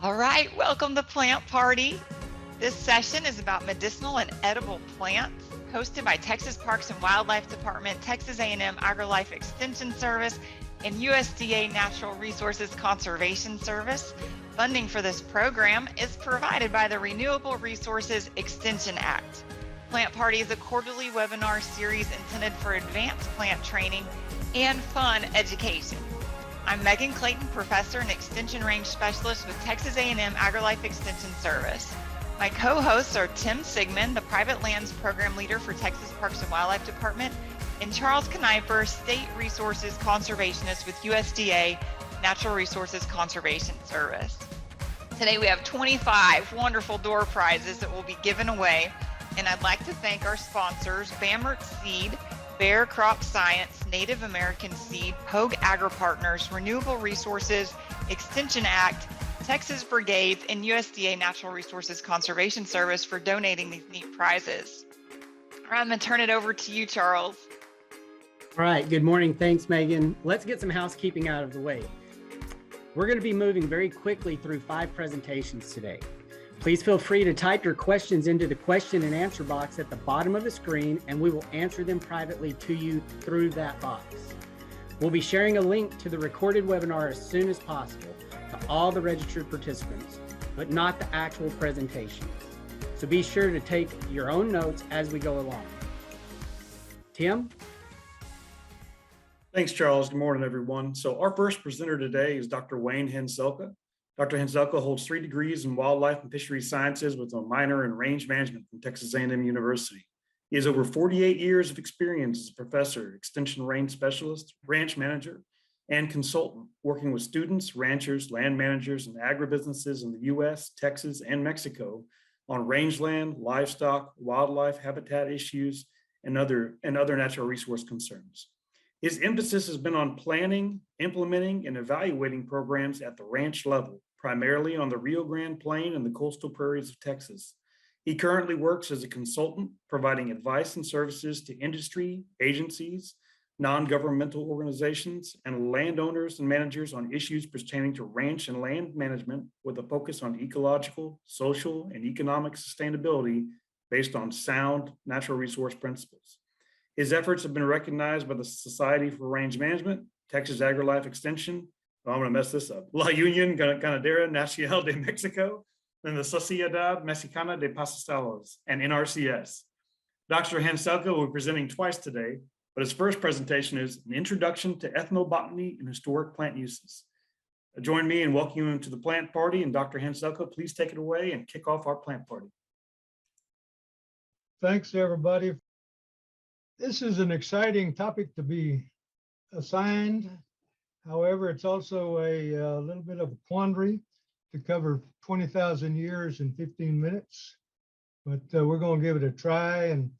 All right, welcome to Plant Party. This session is about medicinal and edible plants, hosted by Texas Parks and Wildlife Department, Texas A&M AgriLife Extension Service, and USDA Natural Resources Conservation Service. Funding for this program is provided by the Renewable Resources Extension Act. Plant Party is a quarterly webinar series intended for advanced plant training and fun education. I'm Megan Clayton, professor and extension range specialist with Texas A&M AgriLife Extension Service. My co-hosts are Tim Sigmund, the private lands program leader for Texas Parks and Wildlife Department, and Charles Kniper, state resources conservationist with USDA Natural Resources Conservation Service. Today we have 25 wonderful door prizes that will be given away, and I'd like to thank our sponsors, Bamert Seed, Bear Crop Science, Native American Seed, Pogue Agri-Partners, Renewable Resources, Extension Act, Texas Brigades, and USDA Natural Resources Conservation Service for donating these neat prizes. All right, I'm going to turn it over to you, Charles. All right, good morning. Thanks, Megan. Let's get some housekeeping out of the way. We're going to be moving very quickly through 5 presentations today. Please feel free to type your questions into the question and answer box at the bottom of the screen, and we will answer them privately to you through that box. We'll be sharing a link to the recorded webinar as soon as possible to all the registered participants, but not the actual presentation. So be sure to take your own notes as we go along. Tim? Thanks, Charles. Good morning, everyone. So our first presenter today is Dr. Wayne Henselka. Dr. Henselka holds 3 degrees in wildlife and fisheries sciences with a minor in range management from Texas A&M University. He has over 48 years of experience as a professor, extension range specialist, ranch manager, and consultant, working with students, ranchers, land managers, and agribusinesses in the U.S., Texas, and Mexico on rangeland, livestock, wildlife habitat issues, and other natural resource concerns. His emphasis has been on planning, implementing, and evaluating programs at the ranch level, primarily on the Rio Grande Plain and the coastal prairies of Texas. He currently works as a consultant, providing advice and services to industry, agencies, non-governmental organizations, and landowners and managers on issues pertaining to ranch and land management with a focus on ecological, social, and economic sustainability based on sound natural resource principles. His efforts have been recognized by the Society for Range Management, Texas AgriLife Extension, I'm going to mess this up, La Unión Ganadera Nacional de Mexico, and the Sociedad Mexicana de Pastizales, and NRCS. Dr. Henselka will be presenting twice today, but his first presentation is an introduction to ethnobotany and historic plant uses. Join me in welcoming him to the plant party, and Dr. Henselka, please take it away and kick off our plant party. Thanks, everybody. This is an exciting topic to be assigned. However, it's also a little bit of a quandary to cover 20,000 years in 15 minutes, but we're going to give it a try and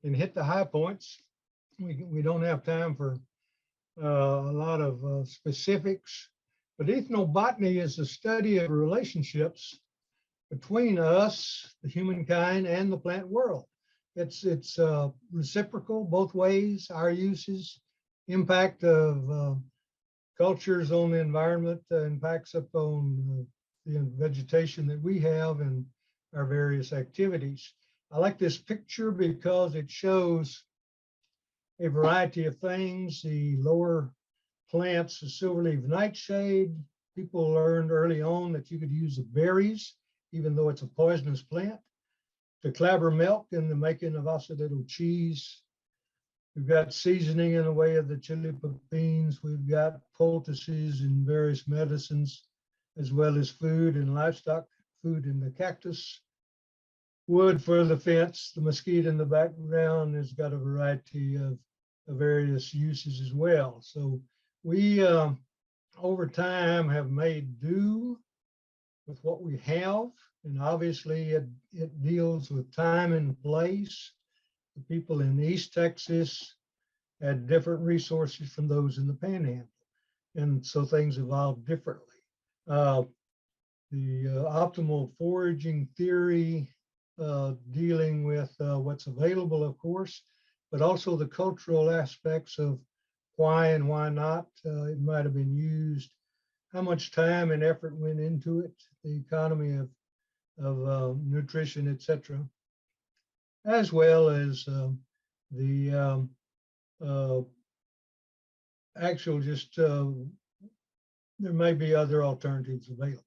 hit the high points. We don't have time for a lot of specifics, but ethnobotany is the study of relationships between us, the humankind, and the plant world. It's reciprocal both ways, our uses, impact of cultures on the environment, impacts upon the vegetation that we have and our various activities. I like this picture because it shows a variety of things. The lower plants, the silverleaf nightshade, people learned early on that you could use the berries, even though it's a poisonous plant, to clabber milk in the making of acetato cheese. We've got seasoning in the way of the chili beans. We've got poultices and various medicines, as well as food and livestock food in the cactus. Wood for the fence, the mesquite in the background has got a variety of various uses as well. So we, over time, have made do with what we have. And obviously it deals with time and place. The people in East Texas had different resources from those in the Panhandle. And so things evolved differently. The optimal foraging theory, dealing with what's available, of course, but also the cultural aspects of why and why not it might have been used how much time and effort went into it, the economy of nutrition, etc., as well as the actual just there may be other alternatives available.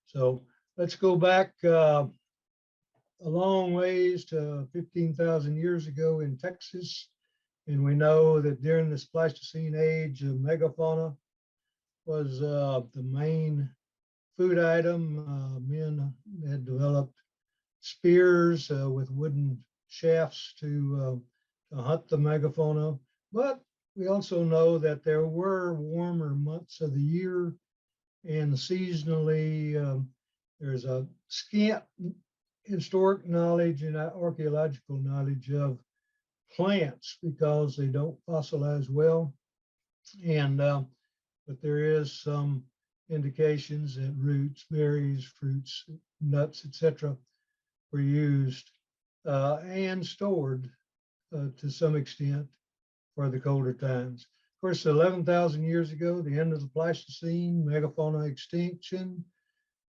So let's go back a long ways to 15,000 years ago in Texas. And we know that during this Pleistocene age, megafauna was the main food item. Men had developed spears with wooden shafts to hunt the megafauna. But we also know that there were warmer months of the year, and seasonally there's a scant historic knowledge and archaeological knowledge of plants because they don't fossilize well. And but there is some indications that roots, berries, fruits, nuts, etc., were used and stored to some extent for the colder times. Of course, 11,000 years ago, the end of the Pleistocene, megafauna extinction,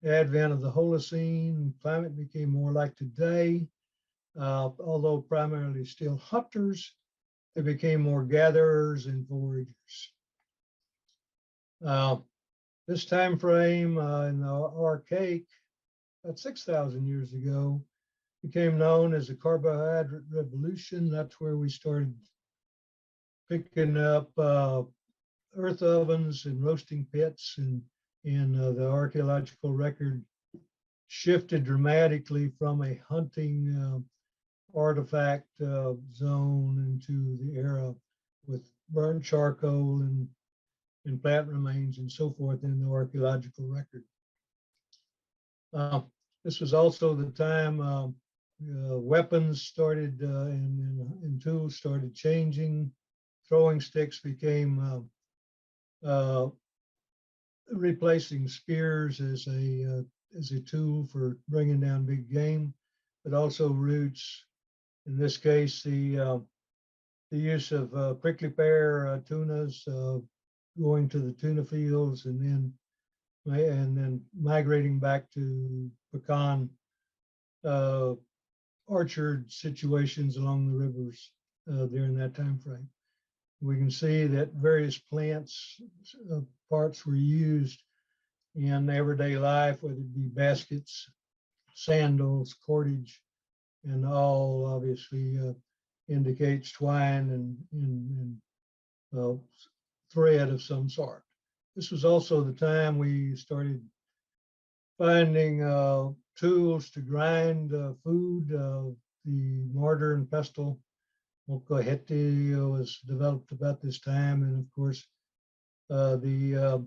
the advent of the Holocene, climate became more like today. Although primarily still hunters, they became more gatherers and foragers. This time frame in the archaic, about 6,000 years ago, became known as the carbohydrate revolution. That's where we started picking up earth ovens and roasting pits, and the archaeological record shifted dramatically from a hunting artifact zone into the era with burnt charcoal and plant remains and so forth in the archaeological record. This was also the time weapons started and tools started changing. Throwing sticks became replacing spears as a tool for bringing down big game, but also roots. In this case, the use of prickly pear tunas going to the tuna fields and then migrating back to pecan orchard situations along the rivers during that time frame. We can see that various plants parts were used in everyday life, whether it be baskets, sandals, cordage, and all obviously indicates twine and thread of some sort. This was also the time we started finding tools to grind food. The mortar and pestle, mokohete, was developed about this time, and of course the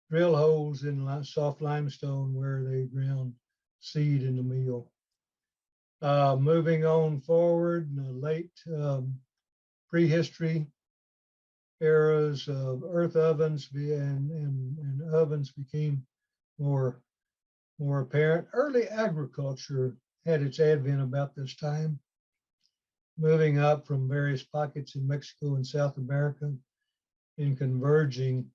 drill holes in soft limestone where they ground seed in the meal. Moving on forward, in the late prehistory eras of earth ovens and ovens became more apparent. Early agriculture had its advent about this time, moving up from various pockets in Mexico and South America and converging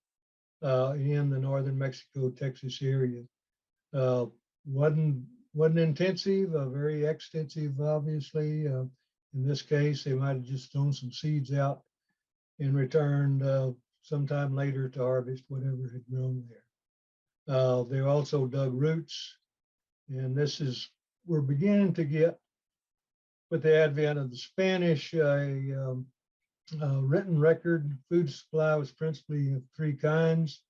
in the northern Mexico, Texas area. Wasn't intensive, very extensive, obviously. In this case, they might have just thrown some seeds out and returned sometime later to harvest whatever had grown there. They also dug roots, and we're beginning to get, with the advent of the Spanish, a written record. Food supply was principally of three kinds.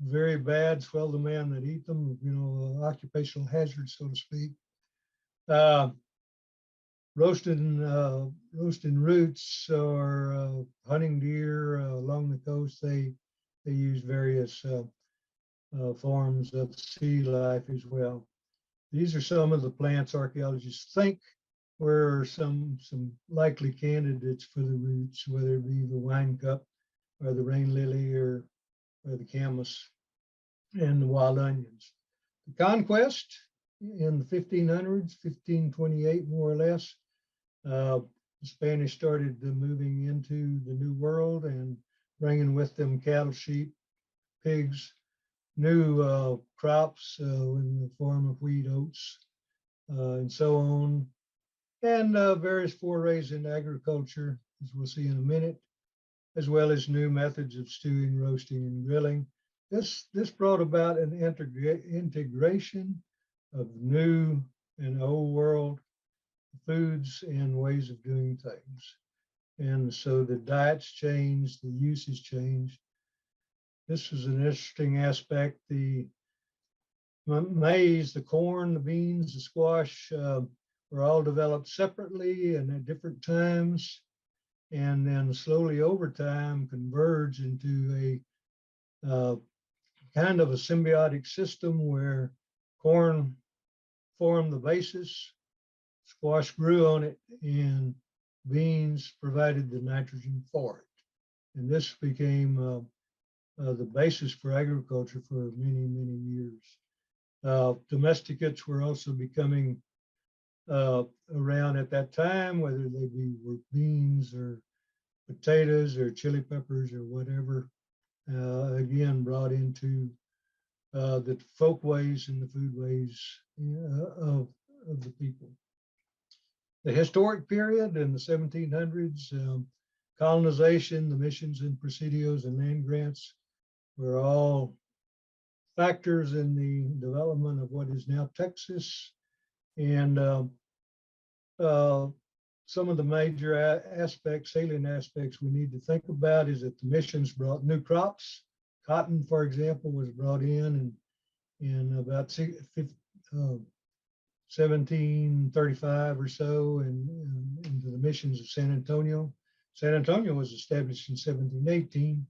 Very bad, swell the man that eat them, occupational hazard, so to speak. Roasting roots or hunting deer along the coast, they use various forms of sea life as well. These are some of the plants archaeologists think were some likely candidates for the roots, whether it be the wine cup or the rain lily or the camas and the wild onions. The conquest in the 1500s, 1528 more or less, the Spanish started moving into the New World and bringing with them cattle, sheep, pigs, new crops in the form of wheat, oats, and so on, and various forays in agriculture, as we'll see in a minute, as well as new methods of stewing, roasting, and grilling. This brought about an integration of new and old world foods and ways of doing things. And so the diets changed, the uses changed. This was an interesting aspect. The maize, the corn, the beans, the squash were all developed separately and at different times, and then slowly over time converged into a kind of a symbiotic system where corn formed the basis, squash grew on it, and beans provided the nitrogen for it. And this became the basis for agriculture for many, many years. Domesticates were also becoming around at that time, whether they were beans or potatoes or chili peppers or whatever, again, brought into the folk ways and the food ways of the people. The historic period in the 1700s, colonization, the missions and presidios and land grants were all factors in the development of what is now Texas. And some of the major aspects, salient aspects we need to think about is that the missions brought new crops. Cotton, for example, was brought in about 1735 or so, and into the missions of San Antonio. San Antonio was established in 1718.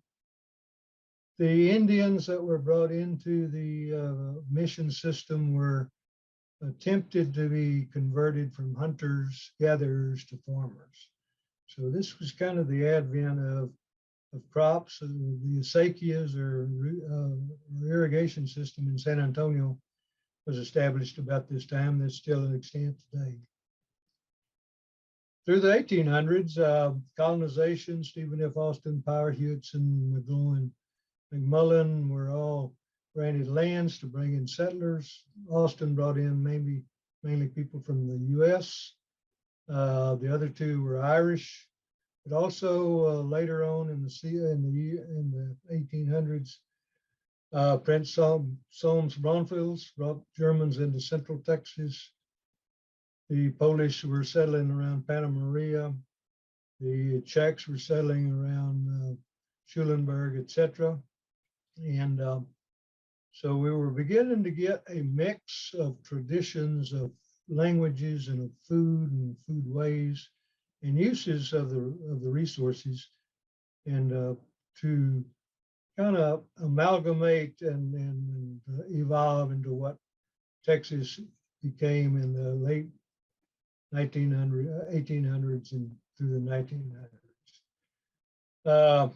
The Indians that were brought into the mission system were attempted to be converted from hunters, gatherers to farmers. So this was kind of the advent of crops. The acequias or irrigation system in San Antonio was established about this time. That's still in extant today. Through the 1800s, colonization, Stephen F. Austin, Power, Hewitson, McGloin, McMullen were all granted lands to bring in settlers. Austin brought in mainly people from the U.S. The other two were Irish, but also later on in the 1800s, Prince Solms Braunfels brought Germans into Central Texas. The Polish were settling around Panna Maria. The Czechs were settling around Schulenburg, etc. And so we were beginning to get a mix of traditions, of languages, and of food and food ways and uses of the resources, and to kind of amalgamate and evolve into what Texas became in the late 1800s and through the 1900s.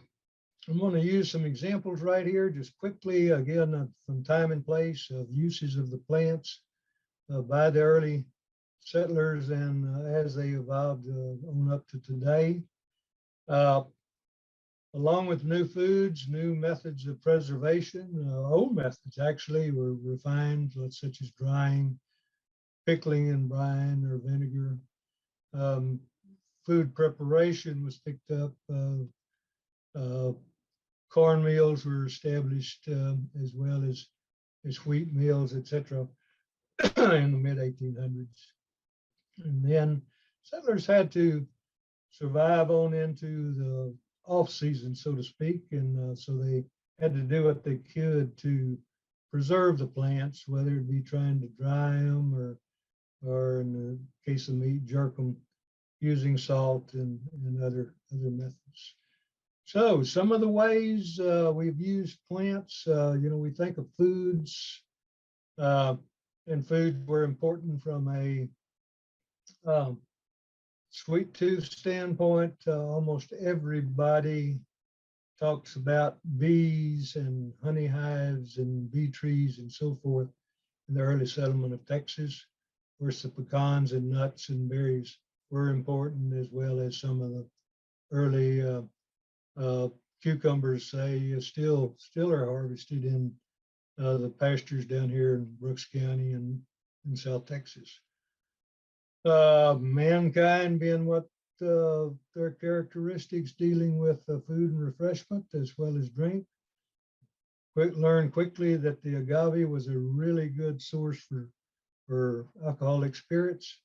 I'm going to use some examples right here, just quickly, again, from time and place of uses of the plants by the early settlers and as they evolved on up to today. Along with new foods, new methods of preservation, old methods actually were refined, such as drying, pickling in brine or vinegar. Food preparation was picked up. Corn meals were established as well as wheat meals, etc., in the mid-1800s. And then settlers had to survive on into the off season, so to speak, and so they had to do what they could to preserve the plants, whether it be trying to dry them or in the case of meat, jerk them using salt and other methods. So some of the ways we've used plants, we think of foods, and foods were important from a sweet tooth standpoint. Almost everybody talks about bees and honey hives and bee trees and so forth in the early settlement of Texas. Of course, the pecans and nuts and berries were important, as well as some of the early cucumbers, say, still are harvested in the pastures down here in Brooks County and in South Texas. Mankind being what their characteristics, dealing with food and refreshment as well as drink. Learned quickly that the agave was a really good source for alcoholic spirits,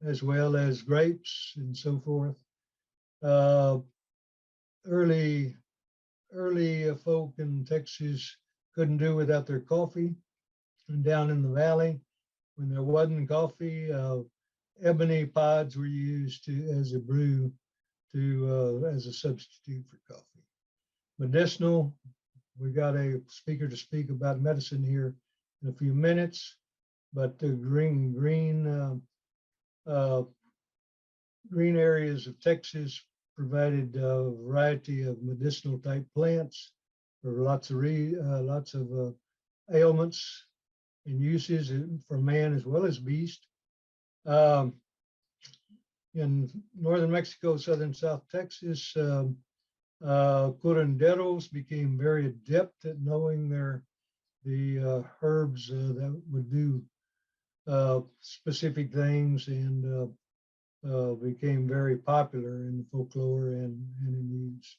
as well as grapes and so forth. Early folk in Texas couldn't do without their coffee. And down in the valley, when there wasn't coffee, ebony pods were used as a brew as a substitute for coffee. Medicinal, we got a speaker to speak about medicine here in a few minutes, but the green areas of Texas provided a variety of medicinal type plants for lots of ailments and uses for man as well as beast. In northern Mexico, southern South Texas, curanderos became very adept at knowing the herbs that would do specific things, and became very popular in the folklore and in use.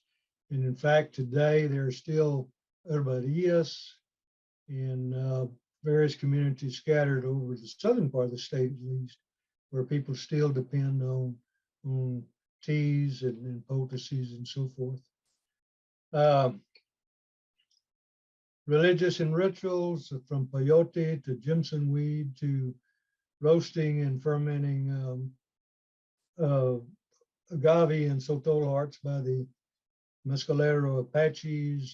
And in fact, today there are still herbarias in various communities scattered over the southern part of the state, at least, where people still depend on teas and poultices and so forth. Religious and rituals, from peyote to Jimson weed to roasting and fermenting agave and sotol hearts by the Mescalero Apaches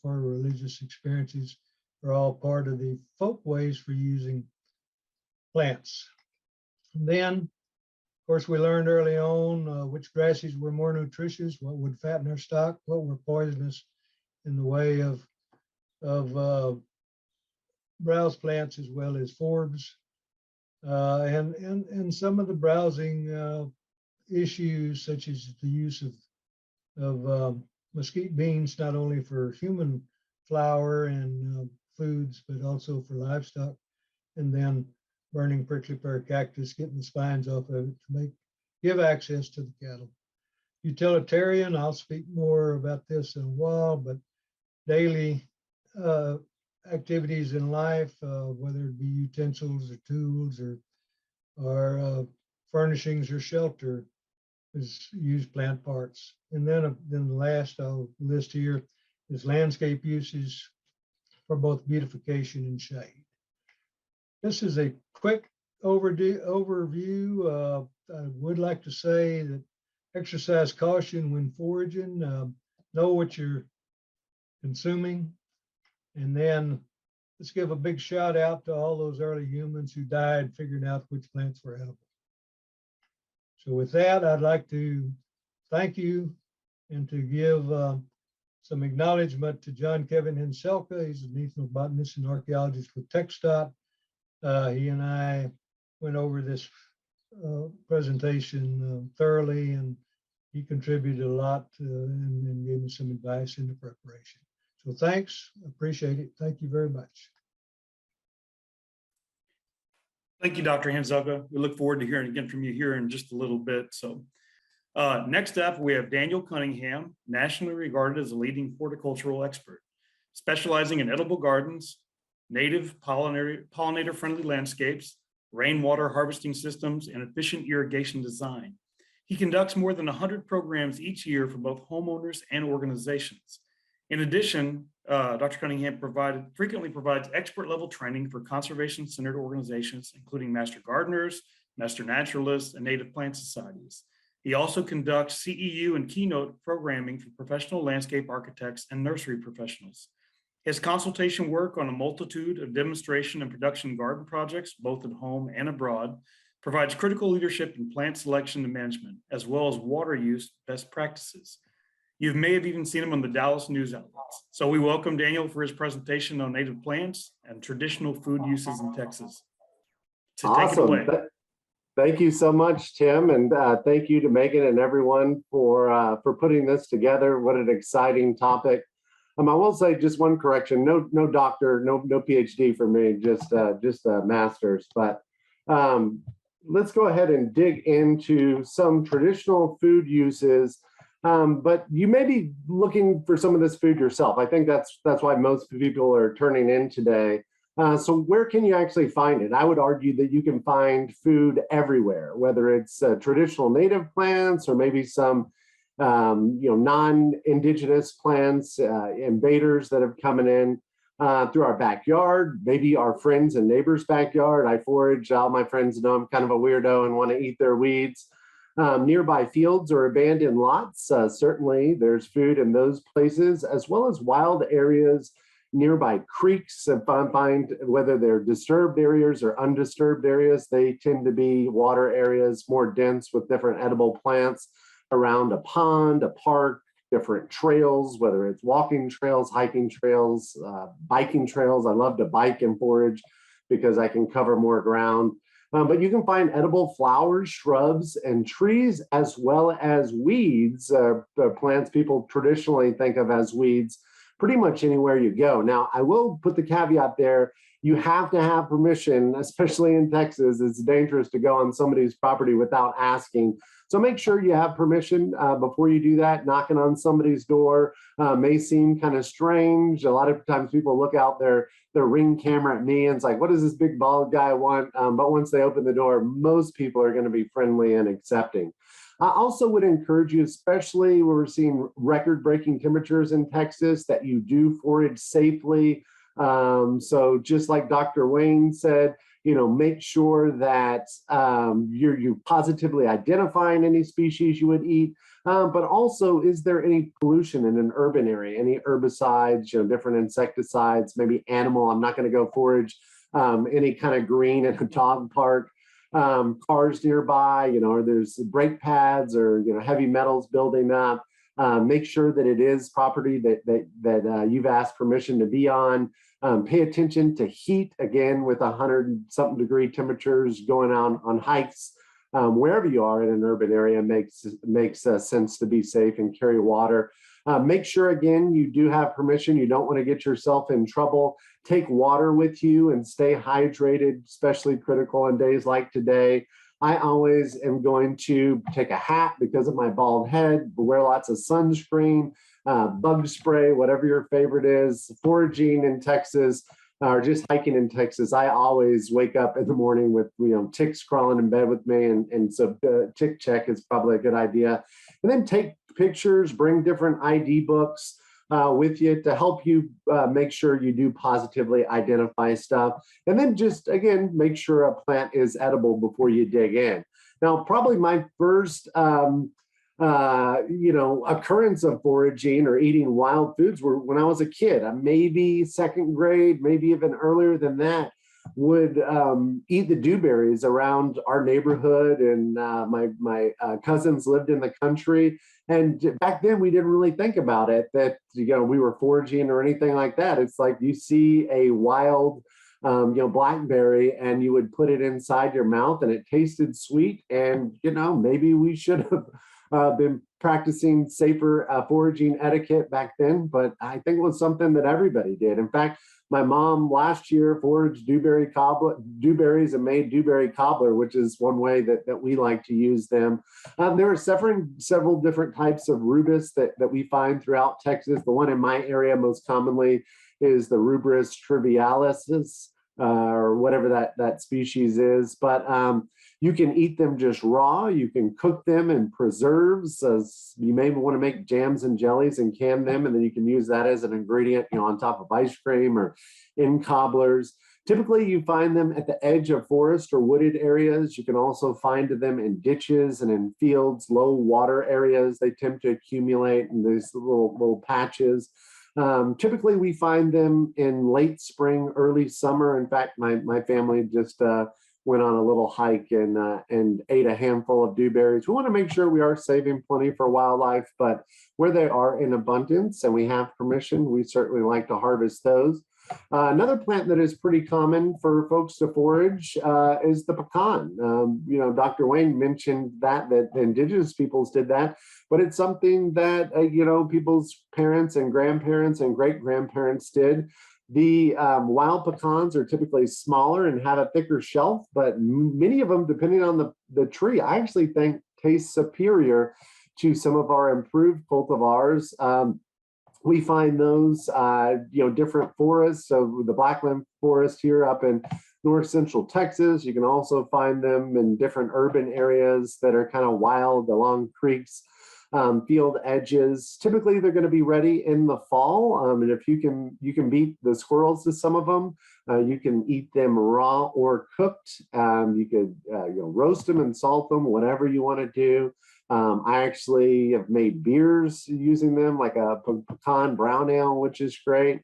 for religious experiences are all part of the folk ways for using plants. And then, of course, we learned early on which grasses were more nutritious, what would fatten our stock, what were poisonous in the way of browse plants as well as forbs. And some of the browsing issues, such as the use of mesquite beans, not only for human flour and foods, but also for livestock, and then burning prickly pear cactus, getting the spines off of it to give access to the cattle. Utilitarian, I'll speak more about this in a while, but daily activities in life, whether it be utensils or tools or furnishings or shelter, is use plant parts. And then the last I'll list here is landscape uses for both beautification and shade. This is a quick overview. I would like to say that exercise caution when foraging, know what you're consuming, and then let's give a big shout out to all those early humans who died figuring out which plants were edible. So with that, I'd like to thank you and to give some acknowledgement to John Kevin Henselka. He's an ethnobotanist and archaeologist with TxDOT. He and I went over this presentation thoroughly, and he contributed a lot and gave me some advice in the preparation. So thanks, appreciate it. Thank you very much. Thank you, Dr. Henselka. We look forward to hearing again from you here in just a little bit. So next up, we have Daniel Cunningham, nationally regarded as a leading horticultural expert, specializing in edible gardens, native pollinator-friendly landscapes, rainwater harvesting systems, and efficient irrigation design. He conducts more than 100 programs each year for both homeowners and organizations. In addition, Dr. Cunningham frequently provides expert-level training for conservation-centered organizations, including master gardeners, master naturalists, and native plant societies. He also conducts CEU and keynote programming for professional landscape architects and nursery professionals. His consultation work on a multitude of demonstration and production garden projects, both at home and abroad, provides critical leadership in plant selection and management, as well as water use best practices. You may have even seen him on the Dallas news outlets. So we welcome Daniel for his presentation on native plants and traditional food uses in Texas. So take it away. Thank you so much, Tim, and thank you to Megan and everyone for putting this together. What an exciting topic. I will say just one correction: no doctor, no PhD for me, just a master's. But let's go ahead and dig into some traditional food uses. But you may be looking for some of this food yourself. I think that's why most people are turning in today. So where can you actually find it? I would argue that you can find food everywhere, whether it's traditional native plants or maybe some non-indigenous plants, invaders that have come in through our backyard, maybe our friends and neighbors' backyard. I forage. All my friends know I'm kind of a weirdo and want to eat their weeds. Nearby fields or abandoned lots, certainly there's food in those places, as well as wild areas nearby creeks. If I find whether they're disturbed areas or undisturbed areas, they tend to be water areas more dense with different edible plants around a pond, a park, different trails, whether it's walking trails, hiking trails, biking trails. I love to bike and forage because I can cover more ground. But you can find edible flowers, shrubs, and trees, as well as weeds, the plants people traditionally think of as weeds, pretty much anywhere you go. Now, I will put the caveat there. You have to have permission, especially in Texas. It's dangerous to go on somebody's property without asking. So make sure you have permission before you do that. Knocking on somebody's door may seem kind of strange. A lot of times people look out their Ring camera at me and it's like, what does this big bald guy want? But once they open the door, most people are going to be friendly and accepting. I also would encourage you, especially when we're seeing record-breaking temperatures in Texas, that you do forage safely. So just like Dr. Wayne said, make sure that you're positively identifying any species you would eat, but also, is there any pollution in an urban area, any herbicides, different insecticides, maybe animal. I'm not going to go forage any kind of green in a dog park. Cars nearby, or there's brake pads or heavy metals building up. Make sure that it is property that you've asked permission to be on. Pay attention to heat, again, with 100-something degree temperatures going on hikes. Wherever you are in an urban area makes sense to be safe and carry water. Make sure, again, you do have permission. You don't want to get yourself in trouble. Take water with you and stay hydrated, especially critical in days like today. I always am going to take a hat because of my bald head, wear lots of sunscreen, bug spray, whatever your favorite is. Foraging in Texas or just hiking in Texas, I always wake up in the morning with ticks crawling in bed with me, and so tick check is probably a good idea. And then take pictures, bring different ID books with you to help you make sure you do positively identify stuff. And then just, again, make sure a plant is edible before you dig in. Now, probably my first occurrence of foraging or eating wild foods were when I was a kid, maybe second grade, maybe even earlier than that. Would eat the dewberries around our neighborhood, and my cousins lived in the country. And back then, we didn't really think about it that we were foraging or anything like that. It's like you see a wild blackberry, and you would put it inside your mouth, and it tasted sweet. And maybe we should have been practicing safer foraging etiquette back then, but I think it was something that everybody did. In fact, my mom last year foraged dewberries and made dewberry cobbler, which is one way that we like to use them. There are several different types of rubus that we find throughout Texas. The one in my area most commonly is the Rubus trivialis, or whatever that species is. But you can eat them just raw. You can cook them in preserves. You may want to make jams and jellies and can them, and then you can use that as an ingredient, on top of ice cream or in cobblers. Typically, you find them at the edge of forest or wooded areas. You can also find them in ditches and in fields, low water areas. They tend to accumulate in these little patches. Typically, we find them in late spring, early summer. In fact, my family just went on a little hike and ate a handful of dewberries. We want to make sure we are saving plenty for wildlife, but where they are in abundance and we have permission, we certainly like to harvest those. Another plant that is pretty common for folks to forage is the pecan. Dr. Wayne mentioned that indigenous peoples did that, but it's something that, people's parents and grandparents and great-grandparents did. The wild pecans are typically smaller and have a thicker shelf, but many of them, depending on the tree, I actually think taste superior to some of our improved cultivars. We find those, different forests. So the blackland forest here up in north central Texas, you can also find them in different urban areas that are kind of wild along creeks, field edges. Typically, they're going to be ready in the fall. And if you can beat the squirrels to some of them, you can eat them raw or cooked. You could roast them and salt them, whatever you want to do. I actually have made beers using them, like a pecan brown ale, which is great.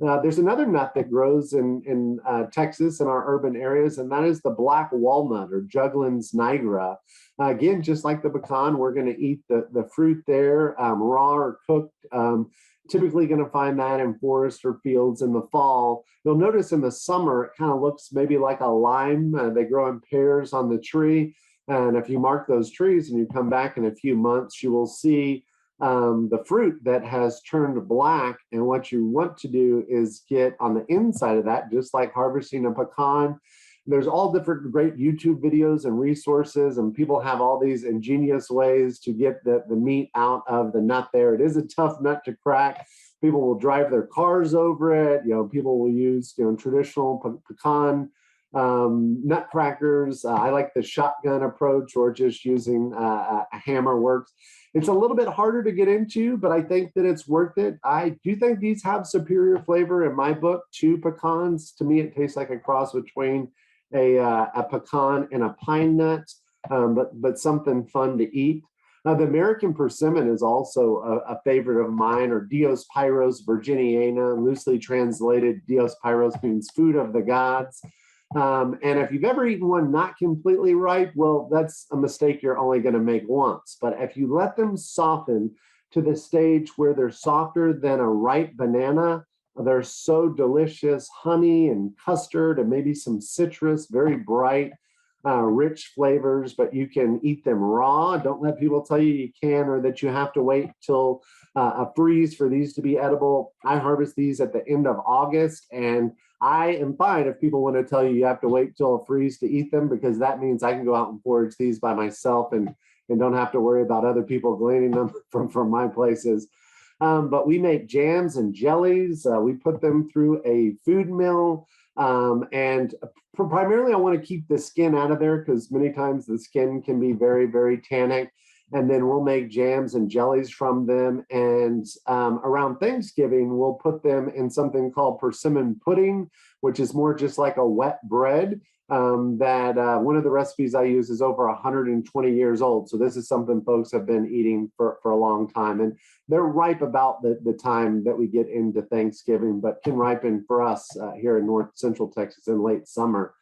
There's another nut that grows in Texas in our urban areas, and that is the black walnut or Juglans nigra. Again, just like the pecan, we're going to eat the fruit there, raw or cooked. Typically going to find that in forest or fields in the fall. You'll notice in the summer, it kind of looks maybe like a lime. They grow in pairs on the tree. And if you mark those trees and you come back in a few months, you will see the fruit that has turned black. And what you want to do is get on the inside of that, just like harvesting a pecan. There's all different great YouTube videos and resources, and people have all these ingenious ways to get the meat out of the nut there. It is a tough nut to crack. People will drive their cars over it. People will use traditional pecan nutcrackers. I like the shotgun approach, or just using a hammer works. It's a little bit harder to get into, but I think that it's worth it. I do think these have superior flavor in my book to pecans. To me, it tastes like a cross between a pecan and a pine nut, but something fun to eat. The American persimmon is also a favorite of mine, or Diospyros virginiana. Loosely translated, Diospyros means food of the gods. And if you've ever eaten one not completely ripe, well, that's a mistake you're only going to make once. But if you let them soften to the stage where they're softer than a ripe banana, they're so delicious. Honey and custard and maybe some citrus, very bright, rich flavors, but you can eat them raw. Don't let people tell you can, or that you have to wait till a freeze for these to be edible. I harvest these at the end of August, and I am fine if people want to tell you have to wait till a freeze to eat them, because that means I can go out and forage these by myself and don't have to worry about other people gleaning them from my places. But we make jams and jellies. We put them through a food mill. And primarily I want to keep the skin out of there, because many times the skin can be very, very tannic. And then we'll make jams and jellies from them. And around Thanksgiving, we'll put them in something called persimmon pudding, which is more just like a wet bread. One of the recipes I use is over 120 years old. So this is something folks have been eating for a long time. And they're ripe about the time that we get into Thanksgiving, but can ripen for us here in North Central Texas in late summer.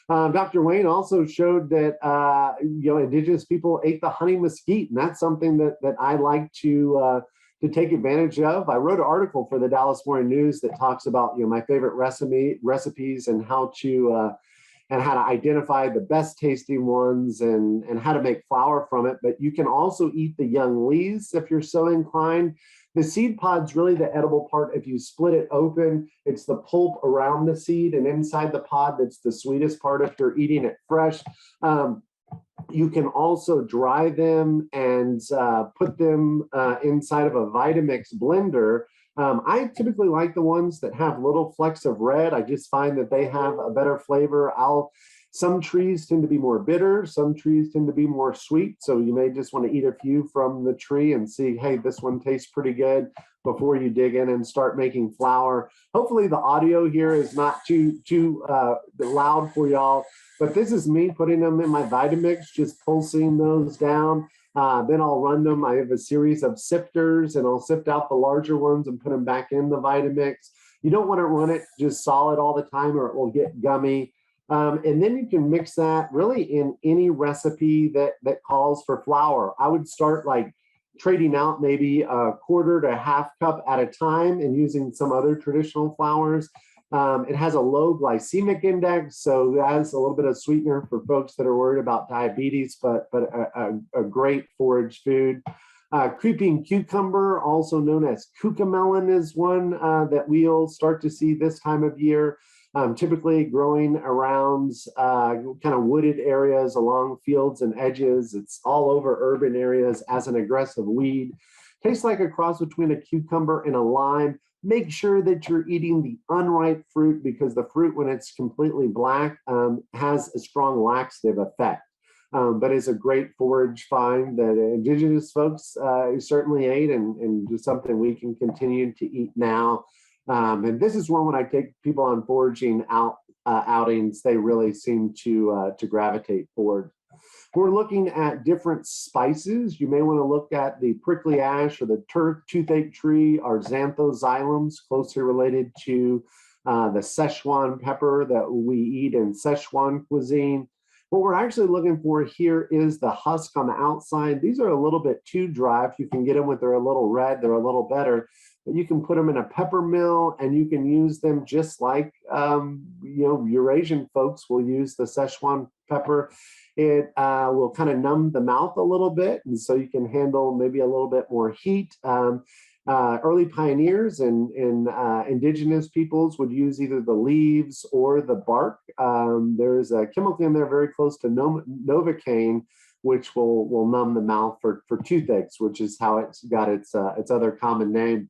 Dr. Wayne also showed that indigenous people ate the honey mesquite, and that's something that I like to take advantage of. I wrote an article for the Dallas Morning News that talks about my favorite recipes and how to identify the best tasting ones and how to make flour from it. But you can also eat the young leaves if you're so inclined. The seed pod's really the edible part. If you split it open, it's the pulp around the seed, and inside the pod, that's the sweetest part if you're eating it fresh. You can also dry them and put them inside of a Vitamix blender. I typically like the ones that have little flecks of red. I just find that they have a better flavor. Some trees tend to be more bitter. Some trees tend to be more sweet. So you may just want to eat a few from the tree and see, hey, this one tastes pretty good, before you dig in and start making flour. Hopefully the audio here is not too loud for y'all, but this is me putting them in my Vitamix, just pulsing those down. Then I'll run them. I have a series of sifters, and I'll sift out the larger ones and put them back in the Vitamix. You don't want to run it just solid all the time, or it will get gummy. And then you can mix that really in any recipe that calls for flour. I would start like trading out maybe a quarter to half cup at a time and using some other traditional flours. It has a low glycemic index, so it has a little bit of sweetener for folks that are worried about diabetes, but a great forage food. Creeping cucumber, also known as cucamelon, is one that we'll start to see this time of year, typically growing around kind of wooded areas along fields and edges. It's all over urban areas as an aggressive weed. Tastes like a cross between a cucumber and a lime. Make sure that you're eating the unripe fruit, because the fruit, when it's completely black, has a strong laxative effect. But it's a great forage find that indigenous folks certainly ate, and just something we can continue to eat now. And this is one when I take people on foraging outings, they really seem to gravitate forward. We're looking at different spices. You may want to look at the prickly ash or the toothache tree, or xanthoxylums, closely related to the Szechuan pepper that we eat in Szechuan cuisine. What we're actually looking for here is the husk on the outside. These are a little bit too dry. If you can get them with, they're a little red, they're a little better. But you can put them in a pepper mill, and you can use them just like Eurasian folks will use the Szechuan pepper. It will kind of numb the mouth a little bit, and so you can handle maybe a little bit more heat. Early pioneers and indigenous peoples would use either the leaves or the bark. There's a chemical in there very close to novocaine, which will numb the mouth for toothaches, which is how it's got its other common name.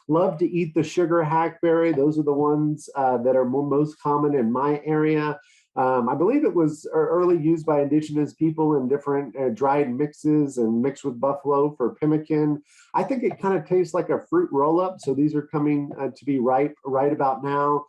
Love to eat the sugar hackberry. Those are the ones that are most common in my area. I believe it was early used by indigenous people in different dried mixes and mixed with buffalo for pemmican. I think it kind of tastes like a fruit roll-up. So these are coming to be ripe right about now.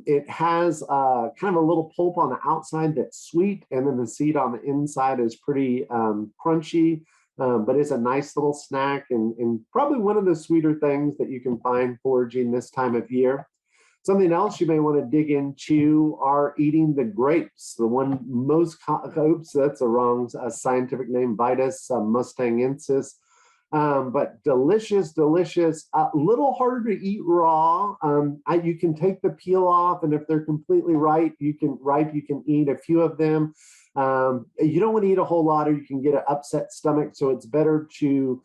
It has kind of a little pulp on the outside that's sweet, and then the seed on the inside is pretty crunchy, but it's a nice little snack, and probably one of the sweeter things that you can find foraging this time of year. Something else you may want to dig into are eating the grapes. The one most, oops, that's a wrong scientific name, Vitis mustangensis. But delicious, delicious, a little harder to eat raw. You can take the peel off, and if they're completely ripe, you can eat a few of them. You don't want to eat a whole lot, or you can get an upset stomach. So it's better to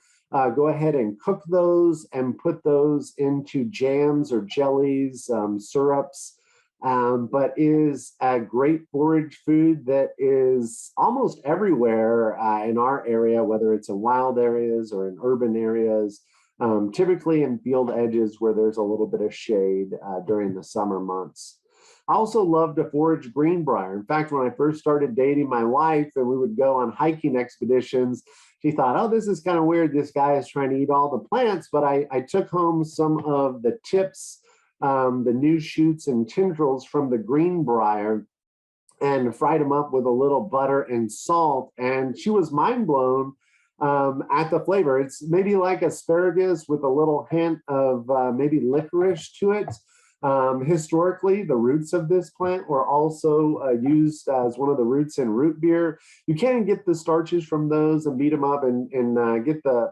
go ahead and cook those and put those into jams or jellies, syrups, but is a great forage food that is almost everywhere in our area, whether it's in wild areas or in urban areas, typically in field edges where there's a little bit of shade during the summer months. I also love to forage greenbrier. In fact, when I first started dating my wife and we would go on hiking expeditions, she thought, oh, this is kind of weird. This guy is trying to eat all the plants. But I took home some of the tips, the new shoots and tendrils from the greenbrier, and fried them up with a little butter and salt. And she was mind blown at the flavor. It's maybe like asparagus with a little hint of maybe licorice to it. Historically, the roots of this plant were also used as one of the roots in root beer. You can get the starches from those and beat them up and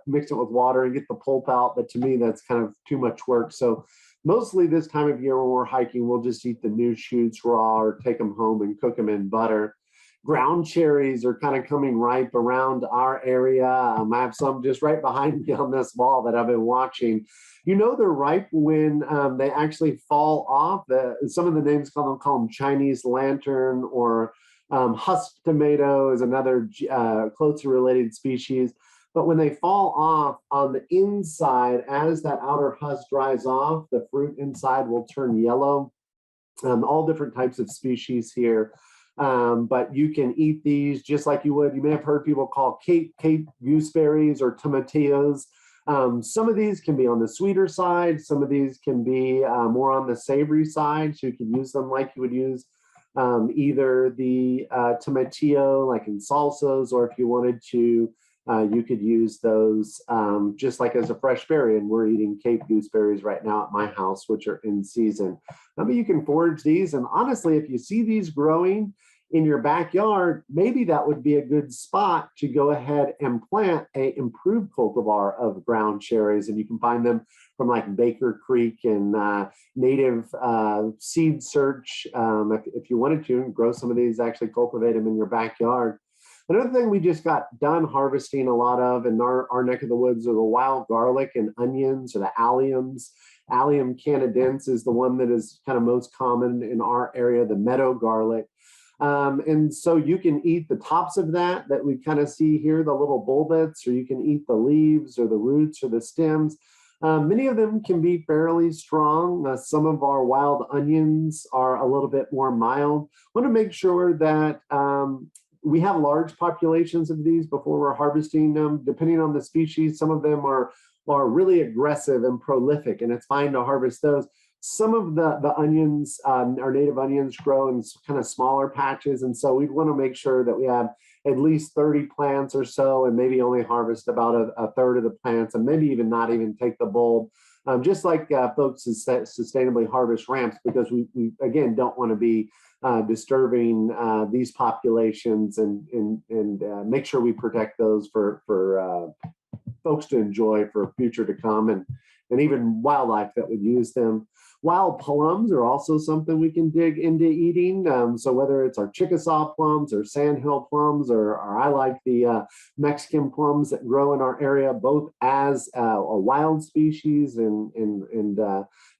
mix it with water and get the pulp out. But to me, that's kind of too much work. So mostly this time of year when we're hiking, we'll just eat the new shoots raw or take them home and cook them in butter. Ground cherries are kind of coming ripe around our area. I have some just right behind me on this wall that I've been watching. You know they're ripe when they actually fall off. Some of the names call them Chinese lantern, or husk tomato is another closely related species. But when they fall off on the inside, as that outer husk dries off, the fruit inside will turn yellow. All different types of species here. But you can eat these just like you would. You may have heard people call Cape gooseberries or tomatillos. Some of these can be on the sweeter side. Some of these can be more on the savory side. So you can use them like you would use either the tomatillo, like in salsas, or if you wanted to, you could use those just like as a fresh berry. And we're eating Cape gooseberries right now at my house, which are in season. But you can forage these. And honestly, if you see these growing in your backyard, maybe that would be a good spot to go ahead and plant a improved cultivar of ground cherries. And you can find them from like Baker Creek and Native Seed Search. If you wanted to grow some of these, actually cultivate them in your backyard. Another thing we just got done harvesting a lot of in our neck of the woods are the wild garlic and onions, or the alliums. Allium canadense is the one that is kind of most common in our area, the meadow garlic. And so you can eat the tops of that we kind of see here, the little bulbets, or you can eat the leaves or the roots or the stems. Many of them can be fairly strong. Some of our wild onions are a little bit more mild. I want to make sure that we have large populations of these before we're harvesting them. Depending on the species, some of them are really aggressive and prolific, and it's fine to harvest those. Some of the onions, our native onions, grow in kind of smaller patches, and so we'd want to make sure that we have at least 30 plants or so, and maybe only harvest about a third of the plants, and maybe even not even take the bulb, just like folks sustainably harvest ramps, because we again don't want to be disturbing these populations, and make sure we protect those for folks to enjoy for future to come, and even wildlife that would use them. Wild plums are also something we can dig into eating. So whether it's our Chickasaw plums or sandhill plums, or I like the Mexican plums that grow in our area, both as a wild species and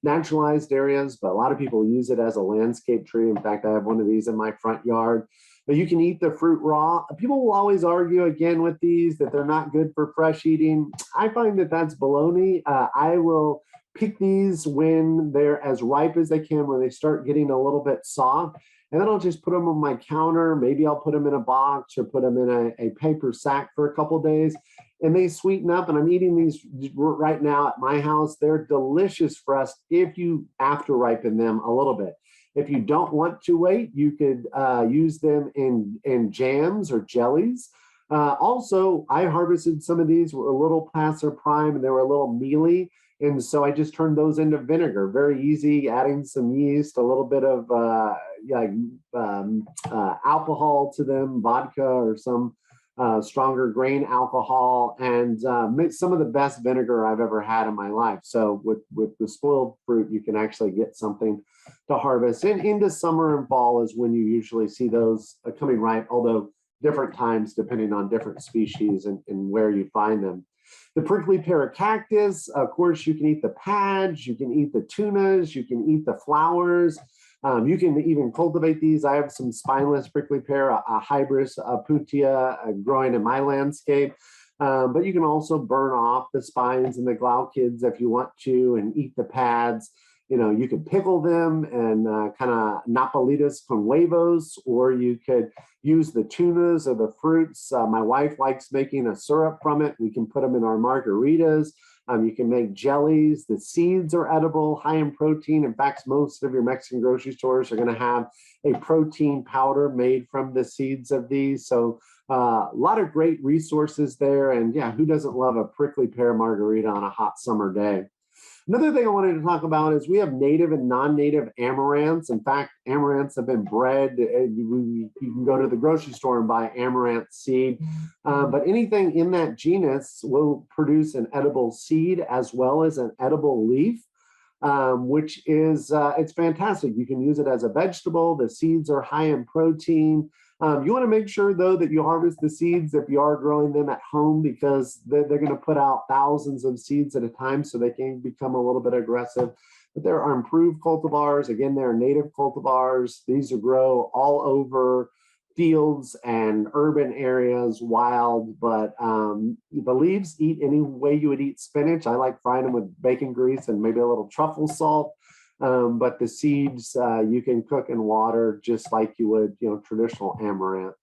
naturalized areas, but a lot of people use it as a landscape tree. In fact, I have one of these in my front yard. But you can eat the fruit raw. People will always argue again with these that they're not good for fresh eating. I find that that's baloney. I will pick these when they're as ripe as they can, when they start getting a little bit soft. And then I'll just put them on my counter. Maybe I'll put them in a box or put them in a paper sack for a couple days. And they sweeten up. And I'm eating these right now at my house. They're delicious for us if you after ripen them a little bit. If you don't want to wait, you could use them in jams or jellies. Also, I harvested some of these, were a little past their prime, and they were a little mealy. And so I just turned those into vinegar. Very easy, adding some yeast, a little bit of alcohol to them, vodka or some stronger grain alcohol, and make some of the best vinegar I've ever had in my life. So with the spoiled fruit, you can actually get something to harvest. And into summer and fall is when you usually see those coming ripe, although different times depending on different species and where you find them. The prickly pear cactus, of course, you can eat the pads, you can eat the tunas, you can eat the flowers. You can even cultivate these. I have some spineless prickly pear, a hybris putia growing in my landscape. But you can also burn off the spines and the glaucids if you want to, and eat the pads. You know, you could pickle them and kind of napalitas con huevos, or you could use the tunas or the fruits. My wife likes making a syrup from it. We can put them in our margaritas. You can make jellies. The seeds are edible, high in protein. In fact, most of your Mexican grocery stores are going to have a protein powder made from the seeds of these. So a lot of great resources there. And yeah, who doesn't love a prickly pear margarita on a hot summer day? Another thing I wanted to talk about is we have native and non-native amaranths. In fact, amaranths have been bred. You can go to the grocery store and buy amaranth seed, but anything in that genus will produce an edible seed as well as an edible leaf, which is, it's fantastic. You can use it as a vegetable. The seeds are high in protein. You want to make sure, though, that you harvest the seeds if you are growing them at home, because they're going to put out thousands of seeds at a time, so they can become a little bit aggressive. But there are improved cultivars. Again, there are native cultivars. These will grow all over fields and urban areas, wild, but the leaves eat any way you would eat spinach. I like frying them with bacon grease and maybe a little truffle salt. But the seeds you can cook in water just like you would, traditional amaranth.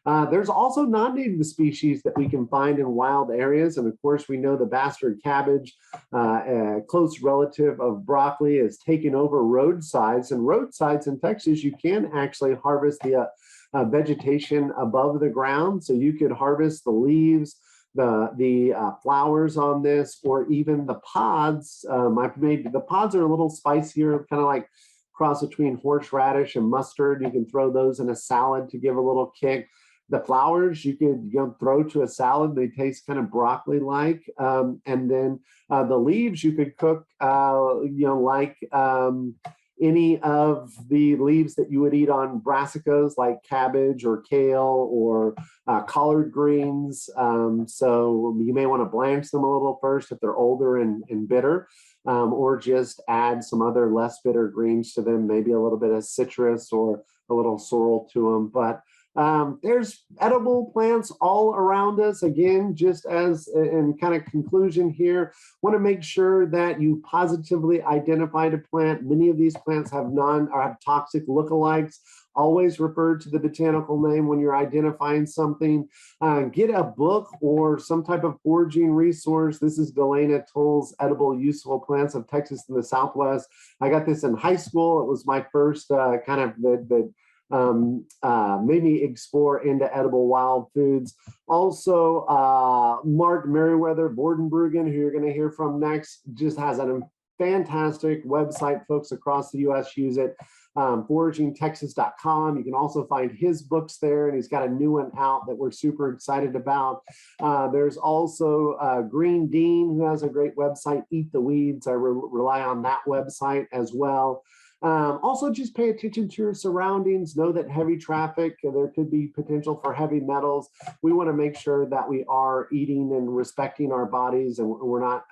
There's also non-native species that we can find in wild areas. And of course, we know the bastard cabbage, a close relative of broccoli, is taking over roadsides. And roadsides in Texas, you can actually harvest the vegetation above the ground. So you could harvest the leaves, the flowers on this, or even the pods. I've made the pods are a little spicier, kind of like cross between horseradish and mustard. You can throw those in a salad to give a little kick. The flowers you could throw to a salad. They taste kind of broccoli-like. And then the leaves you could cook, like any of the leaves that you would eat on brassicas, like cabbage or kale or collard greens. So you may want to blanch them a little first if they're older and bitter, or just add some other less bitter greens to them, maybe a little bit of citrus or a little sorrel to them. But there's edible plants all around us. Again, just as in kind of conclusion here, want to make sure that you positively identified a plant. Many of these plants have have toxic lookalikes. Always refer to the botanical name when you're identifying something. Get a book or some type of foraging resource. This is Delana Toll's Edible Useful Plants of Texas and the Southwest. I got this in high school. It was my first kind of made me explore into edible wild foods. Also, Mark Merriweather Bordenbruggen, who you're going to hear from next, just has a fantastic website. Folks across the U.S. use it. Foragingtexas.com. You can also find his books there, and he's got a new one out that we're super excited about. There's also Green Dean, who has a great website, Eat the Weeds. I rely on that website as well. Also, just pay attention to your surroundings. Know that heavy traffic, there could be potential for heavy metals. We want to make sure that we are eating and respecting our bodies, and we're not,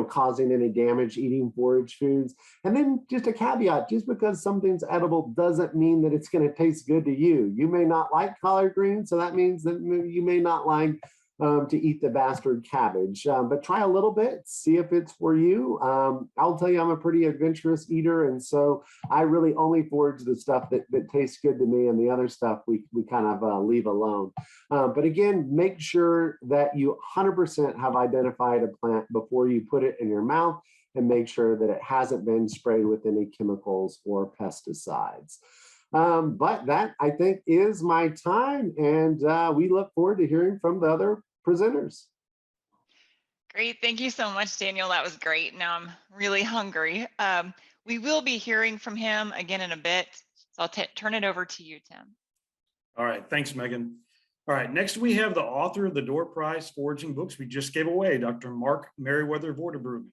causing any damage eating forage foods. And then just a caveat: just because something's edible doesn't mean that it's going to taste good to you. You may not like collard greens, so that means that you may not like to eat the bastard cabbage, but try a little bit, see if it's for you. I'll tell you, I'm a pretty adventurous eater, and so I really only forage the stuff that tastes good to me, and the other stuff we kind of leave alone. But again, make sure that you 100% have identified a plant before you put it in your mouth, and make sure that it hasn't been sprayed with any chemicals or pesticides. But that, I think, is my time, and we look forward to hearing from the other presenters. Great. Thank you so much, Daniel. That was great. Now I'm really hungry. We will be hearing from him again in a bit, so I'll turn it over to you, Tim. All right. Thanks, Megan. All right. Next, we have the author of the Door Prize Foraging books we just gave away, Dr. Mark Merriweather Bordenbruggen,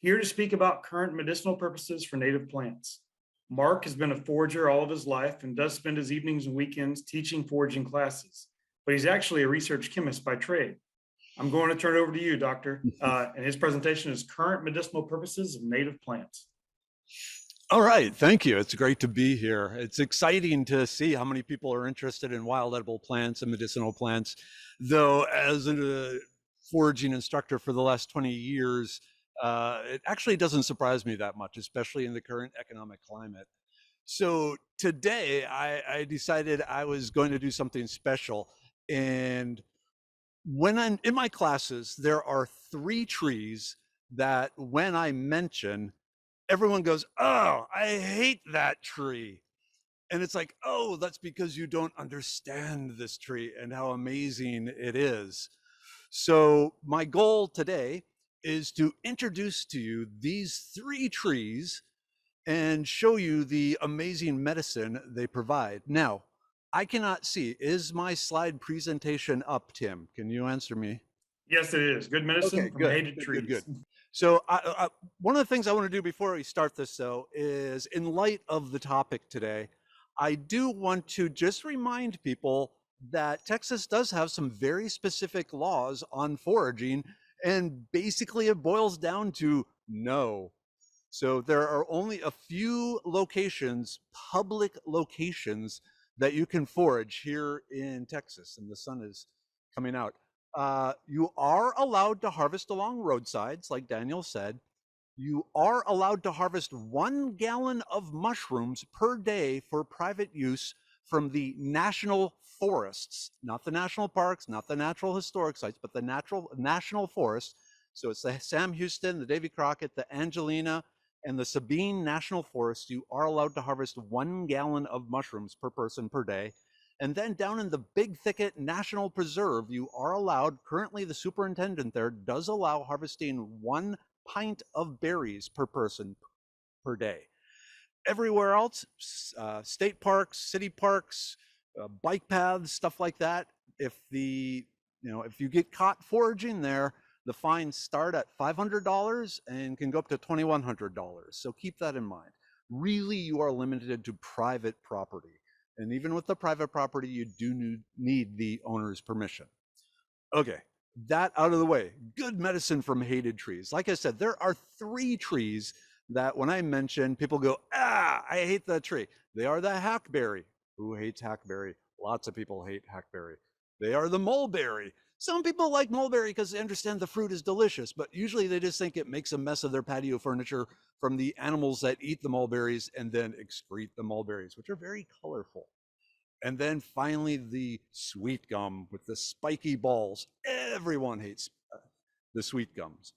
here to speak about current medicinal purposes for native plants. Mark has been a forager all of his life and does spend his evenings and weekends teaching foraging classes, but he's actually a research chemist by trade. I'm going to turn it over to you, Doctor, and his presentation is Current Medicinal Purposes of Native Plants. All right, thank you. It's great to be here. It's exciting to see how many people are interested in wild edible plants and medicinal plants, though as a foraging instructor for the last 20 years, it actually doesn't surprise me that much, especially in the current economic climate. So today I decided I was going to do something special. And when I'm in my classes, there are 3 trees that when I mention, everyone goes, "Oh, I hate that tree." And it's like, oh, that's because you don't understand this tree and how amazing it is. So my goal today is to introduce to you these 3 trees and show you the amazing medicine they provide. Now, I cannot see. Is my slide presentation up, Tim? Can you answer me? Yes, it is. Good medicine Okay, from good, native good, trees. good, good. So one of the things I want to do before we start this, though, is in light of the topic today, I do want to just remind people that Texas does have some very specific laws on foraging, and basically it boils down to no. So there are only a few locations, public locations, that you can forage here in Texas, and the sun is coming out. You are allowed to harvest along roadsides, like Daniel said. You are allowed to harvest 1 gallon of mushrooms per day for private use from the national forests, not the national parks, not the natural historic sites, but the national forests. So it's the Sam Houston, the Davy Crockett, the Angelina, and the Sabine National Forest. You are allowed to harvest 1 gallon of mushrooms per person per day. And then down in the Big Thicket National Preserve, you are allowed, currently the superintendent there does allow harvesting 1 pint of berries per person per day. Everywhere else, state parks, city parks, bike paths, stuff like that. If if you get caught foraging there, the fines start at $500 and can go up to $2,100. So keep that in mind. Really, you are limited to private property. And even with the private property, you do need the owner's permission. Okay, that out of the way. Good medicine from hated trees. Like I said, there are 3 trees that when I mention, people go, I hate that tree. They are the hackberry. Who hates hackberry? Lots of people hate hackberry. They are the mulberry. Some people like mulberry because they understand the fruit is delicious, but usually they just think it makes a mess of their patio furniture from the animals that eat the mulberries and then excrete the mulberries, which are very colorful. And then finally, the sweetgum with the spiky balls. Everyone hates the sweetgums.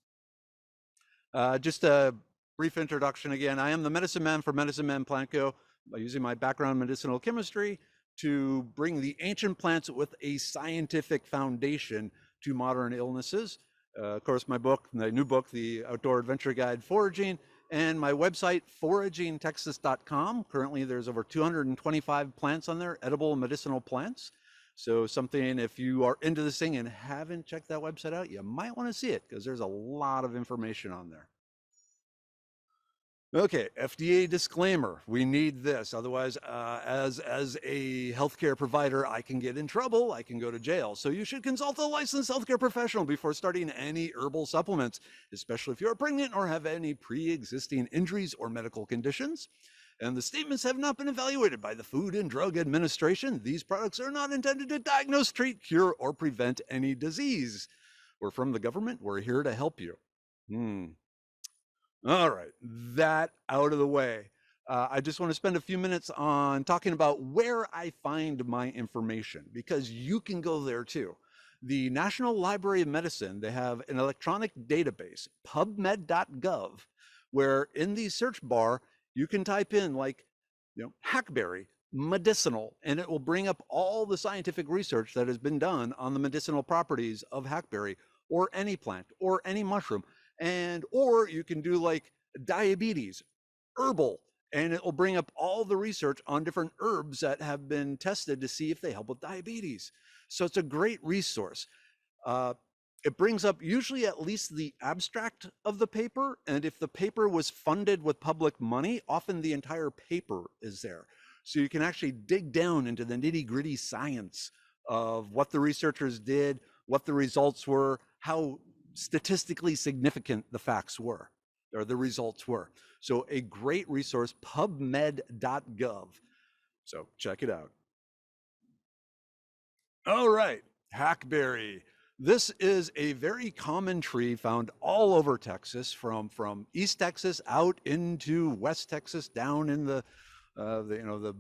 Just a brief introduction again. I am the medicine man for Medicine Man Plant Co. by using my background in medicinal chemistry to bring the ancient plants with a scientific foundation to modern illnesses. Of course, my book, my new book, The Outdoor Adventure Guide, Foraging, and my website, foragingtexas.com. Currently, there's over 225 plants on there, edible and medicinal plants. So something, if you are into this thing and haven't checked that website out, you might want to see it because there's a lot of information on there. Okay, FDA disclaimer. We need this. Otherwise, as a healthcare provider, I can get in trouble. I can go to jail. So you should consult a licensed healthcare professional before starting any herbal supplements, especially if you're pregnant or have any pre-existing injuries or medical conditions. And the statements have not been evaluated by the Food and Drug Administration. These products are not intended to diagnose, treat, cure, or prevent any disease. We're from the government. We're here to help you. All right, that out of the way. I just want to spend a few minutes on talking about where I find my information, because you can go there too. The National Library of Medicine, they have an electronic database, pubmed.gov, where in the search bar, you can type in like, hackberry, medicinal, and it will bring up all the scientific research that has been done on the medicinal properties of hackberry or any plant or any mushroom. Or you can do like diabetes, herbal, and it will bring up all the research on different herbs that have been tested to see if they help with diabetes. So it's a great resource. It brings up usually at least the abstract of the paper. And if the paper was funded with public money, often the entire paper is there. So you can actually dig down into the nitty-gritty science of what the researchers did, what the results were, how statistically significant the facts were, or the results were. So a great resource, pubmed.gov. So check it out. All right, hackberry. This is a very common tree found all over Texas, from East Texas out into West Texas, down in the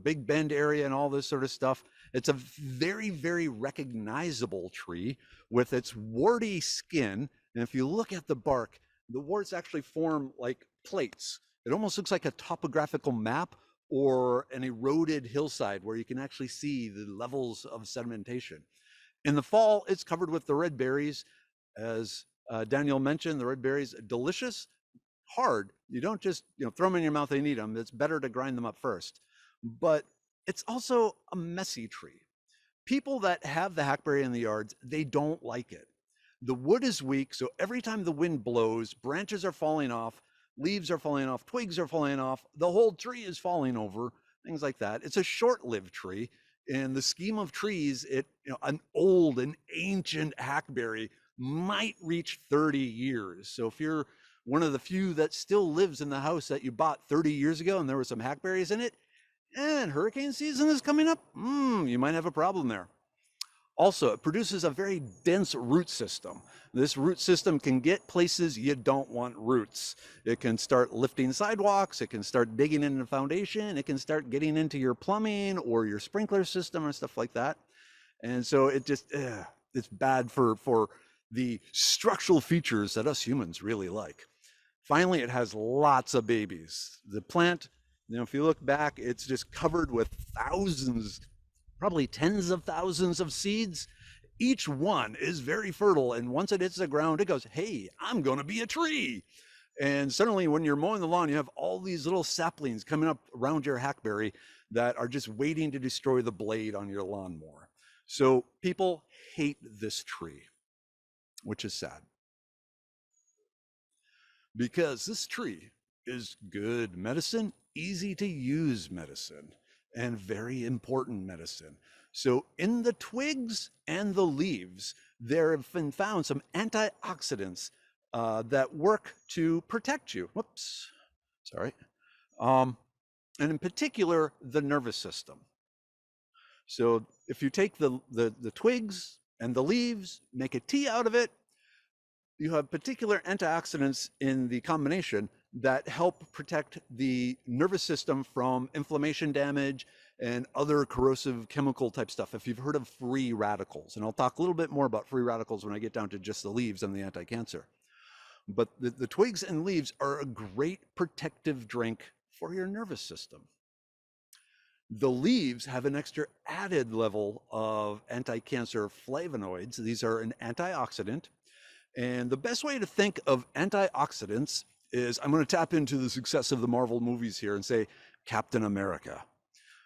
Big Bend area and all this sort of stuff. It's a very, very recognizable tree with its warty skin. And if you look at the bark, the warts actually form like plates. It almost looks like a topographical map or an eroded hillside where you can actually see the levels of sedimentation. In the fall, it's covered with the red berries. As Daniel mentioned, the red berries, delicious, hard. You don't just throw them in your mouth and eat them. It's better to grind them up first. But it's also a messy tree. People that have the hackberry in the yards, they don't like it. The wood is weak, so every time the wind blows, branches are falling off, leaves are falling off, twigs are falling off, the whole tree is falling over, things like that. It's a short-lived tree. In the scheme of trees, an old and ancient hackberry might reach 30 years. So if you're one of the few that still lives in the house that you bought 30 years ago and there were some hackberries in it, and hurricane season is coming up, you might have a problem there. Also, it produces a very dense root system. This root system can get places you don't want roots. It can start lifting sidewalks, it can start digging into the foundation, it can start getting into your plumbing or your sprinkler system or stuff like that. And so it just, it's bad for the structural features that us humans really like. Finally, it has lots of babies. The plant, if you look back, it's just covered with thousands, probably tens of thousands of seeds. Each one is very fertile, and once it hits the ground, it goes, hey, I'm going to be a tree. And suddenly when you're mowing the lawn, you have all these little saplings coming up around your hackberry that are just waiting to destroy the blade on your lawnmower. So people hate this tree, which is sad. Because this tree is good medicine, easy to use medicine, and very important medicine. So in the twigs and the leaves, there have been found some antioxidants that work to protect you. Whoops, sorry. And in particular, the nervous system. So if you take the twigs and the leaves, make a tea out of it, you have particular antioxidants in the combination that help protect the nervous system from inflammation damage and other corrosive chemical type stuff. If you've heard of free radicals, and I'll talk a little bit more about free radicals when I get down to just the leaves and the anti-cancer. But the twigs and leaves are a great protective drink for your nervous system. The leaves have an extra added level of anti-cancer flavonoids. These are an antioxidant. And the best way to think of antioxidants is, I'm going to tap into the success of the Marvel movies here and say Captain America.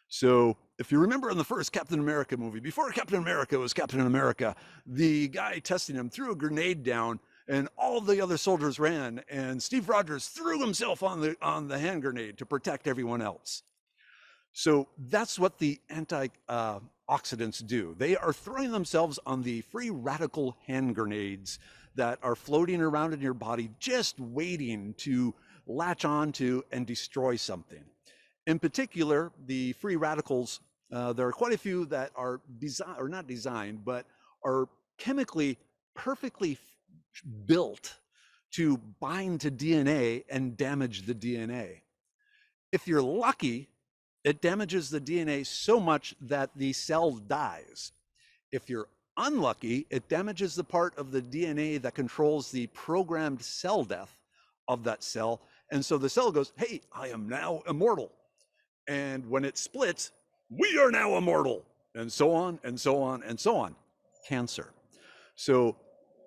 So if you remember in the first Captain America movie, before Captain America was Captain America, the guy testing him threw a grenade down and all the other soldiers ran, and Steve Rogers threw himself on the hand grenade to protect everyone else. So that's what the antioxidants do. They are throwing themselves on the free radical hand grenades that are floating around in your body, just waiting to latch onto and destroy something. In particular, the free radicals, there are quite a few that are not designed, but are chemically perfectly built to bind to DNA and damage the DNA. If you're lucky, it damages the DNA so much that the cell dies. If you're unlucky, it damages the part of the DNA that controls the programmed cell death of that cell. And so the cell goes, hey, I am now immortal. And when it splits, we are now immortal, and so on, and so on, and so on. Cancer. So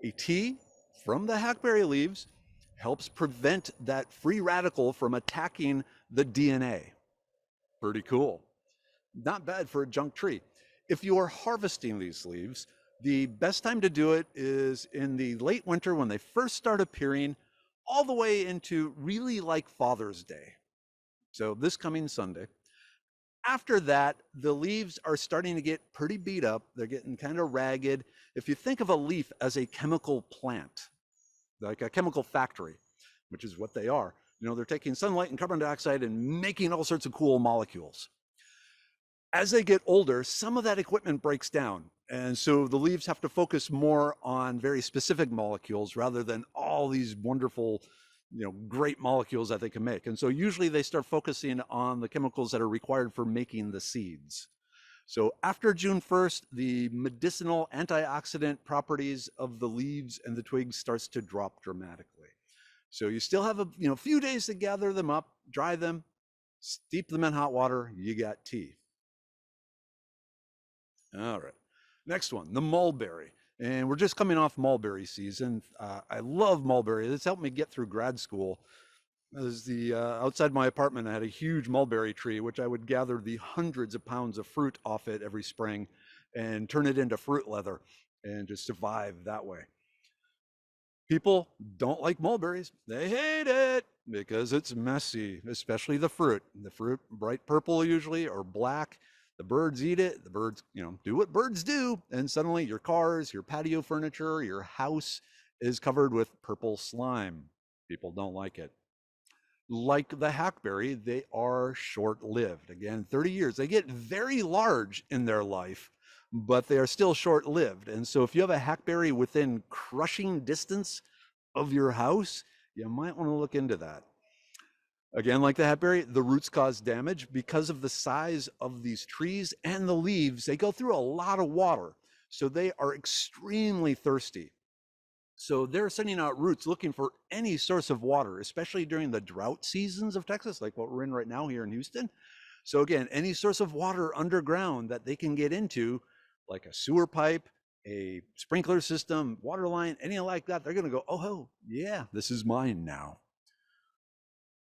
a tea from the hackberry leaves helps prevent that free radical from attacking the DNA. Pretty cool. Not bad for a junk tree. If you are harvesting these leaves, the best time to do it is in the late winter when they first start appearing, all the way into really like Father's Day. So this coming Sunday. After that, the leaves are starting to get pretty beat up. They're getting kind of ragged. If you think of a leaf as a chemical plant, like a chemical factory, which is what they are, they're taking sunlight and carbon dioxide and making all sorts of cool molecules. As they get older, some of that equipment breaks down. And so the leaves have to focus more on very specific molecules rather than all these wonderful, great molecules that they can make. And so usually they start focusing on the chemicals that are required for making the seeds. So after June 1st, the medicinal antioxidant properties of the leaves and the twigs starts to drop dramatically. So you still have a few days to gather them up, dry them, steep them in hot water, you got tea. All right, next one, the mulberry. And we're just coming off mulberry season. I love mulberry. It's helped me get through grad school. As outside my apartment, I had a huge mulberry tree, which I would gather the hundreds of pounds of fruit off it every spring and turn it into fruit leather and just survive that way. People don't like mulberries. They hate it because it's messy, especially the fruit. The fruit, bright purple usually, or black. The birds eat it. The birds, do what birds do. And suddenly your cars, your patio furniture, your house is covered with purple slime. People don't like it. Like the hackberry, they are short-lived. Again, 30 years. They get very large in their life, but they are still short-lived. And so if you have a hackberry within crushing distance of your house, you might want to look into that. Again, like the hackberry, the roots cause damage because of the size of these trees and the leaves. They go through a lot of water, so they are extremely thirsty. So they're sending out roots looking for any source of water, especially during the drought seasons of Texas, like what we're in right now here in Houston. So again, any source of water underground that they can get into, like a sewer pipe, a sprinkler system, water line, anything like that, they're going to go, oh, yeah, this is mine now.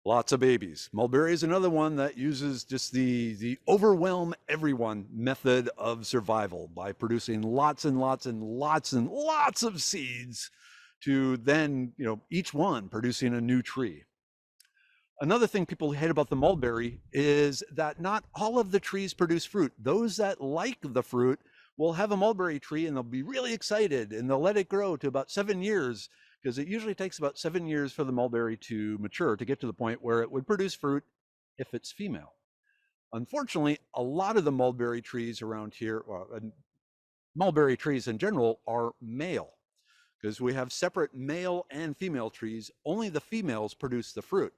Lots of babies. Mulberry is another one that uses just the overwhelm everyone method of survival by producing lots and lots and lots and lots of seeds to then, each one producing a new tree. Another thing people hate about the mulberry is that not all of the trees produce fruit. Those that like the fruit will have a mulberry tree and they'll be really excited and they'll let it grow to about 7 years, because it usually takes about 7 years for the mulberry to mature to get to the point where it would produce fruit if it's female. Unfortunately, a lot of the mulberry trees around here, mulberry trees in general, are male, because we have separate male and female trees. Only the females produce the fruit.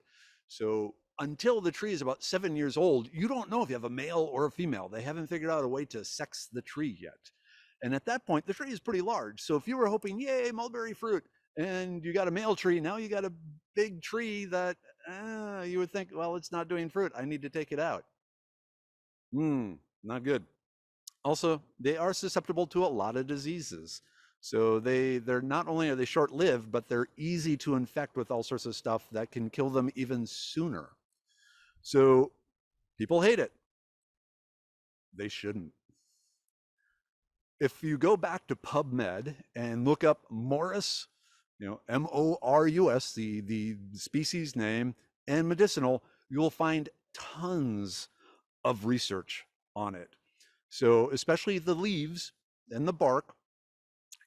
So until the tree is about 7 years old, you don't know if you have a male or a female. They haven't figured out a way to sex the tree yet. And at that point, the tree is pretty large. So if you were hoping, yay, mulberry fruit, and you got a male tree, now you got a big tree that you would think, well, it's not doing fruit. I need to take it out. Not good. Also, they are susceptible to a lot of diseases. So they're not only are they short-lived, but they're easy to infect with all sorts of stuff that can kill them even sooner. So people hate it. They shouldn't. If you go back to PubMed and look up Morus, M-O-R-U-S, the species name, and medicinal, you'll find tons of research on it. So especially the leaves and the bark,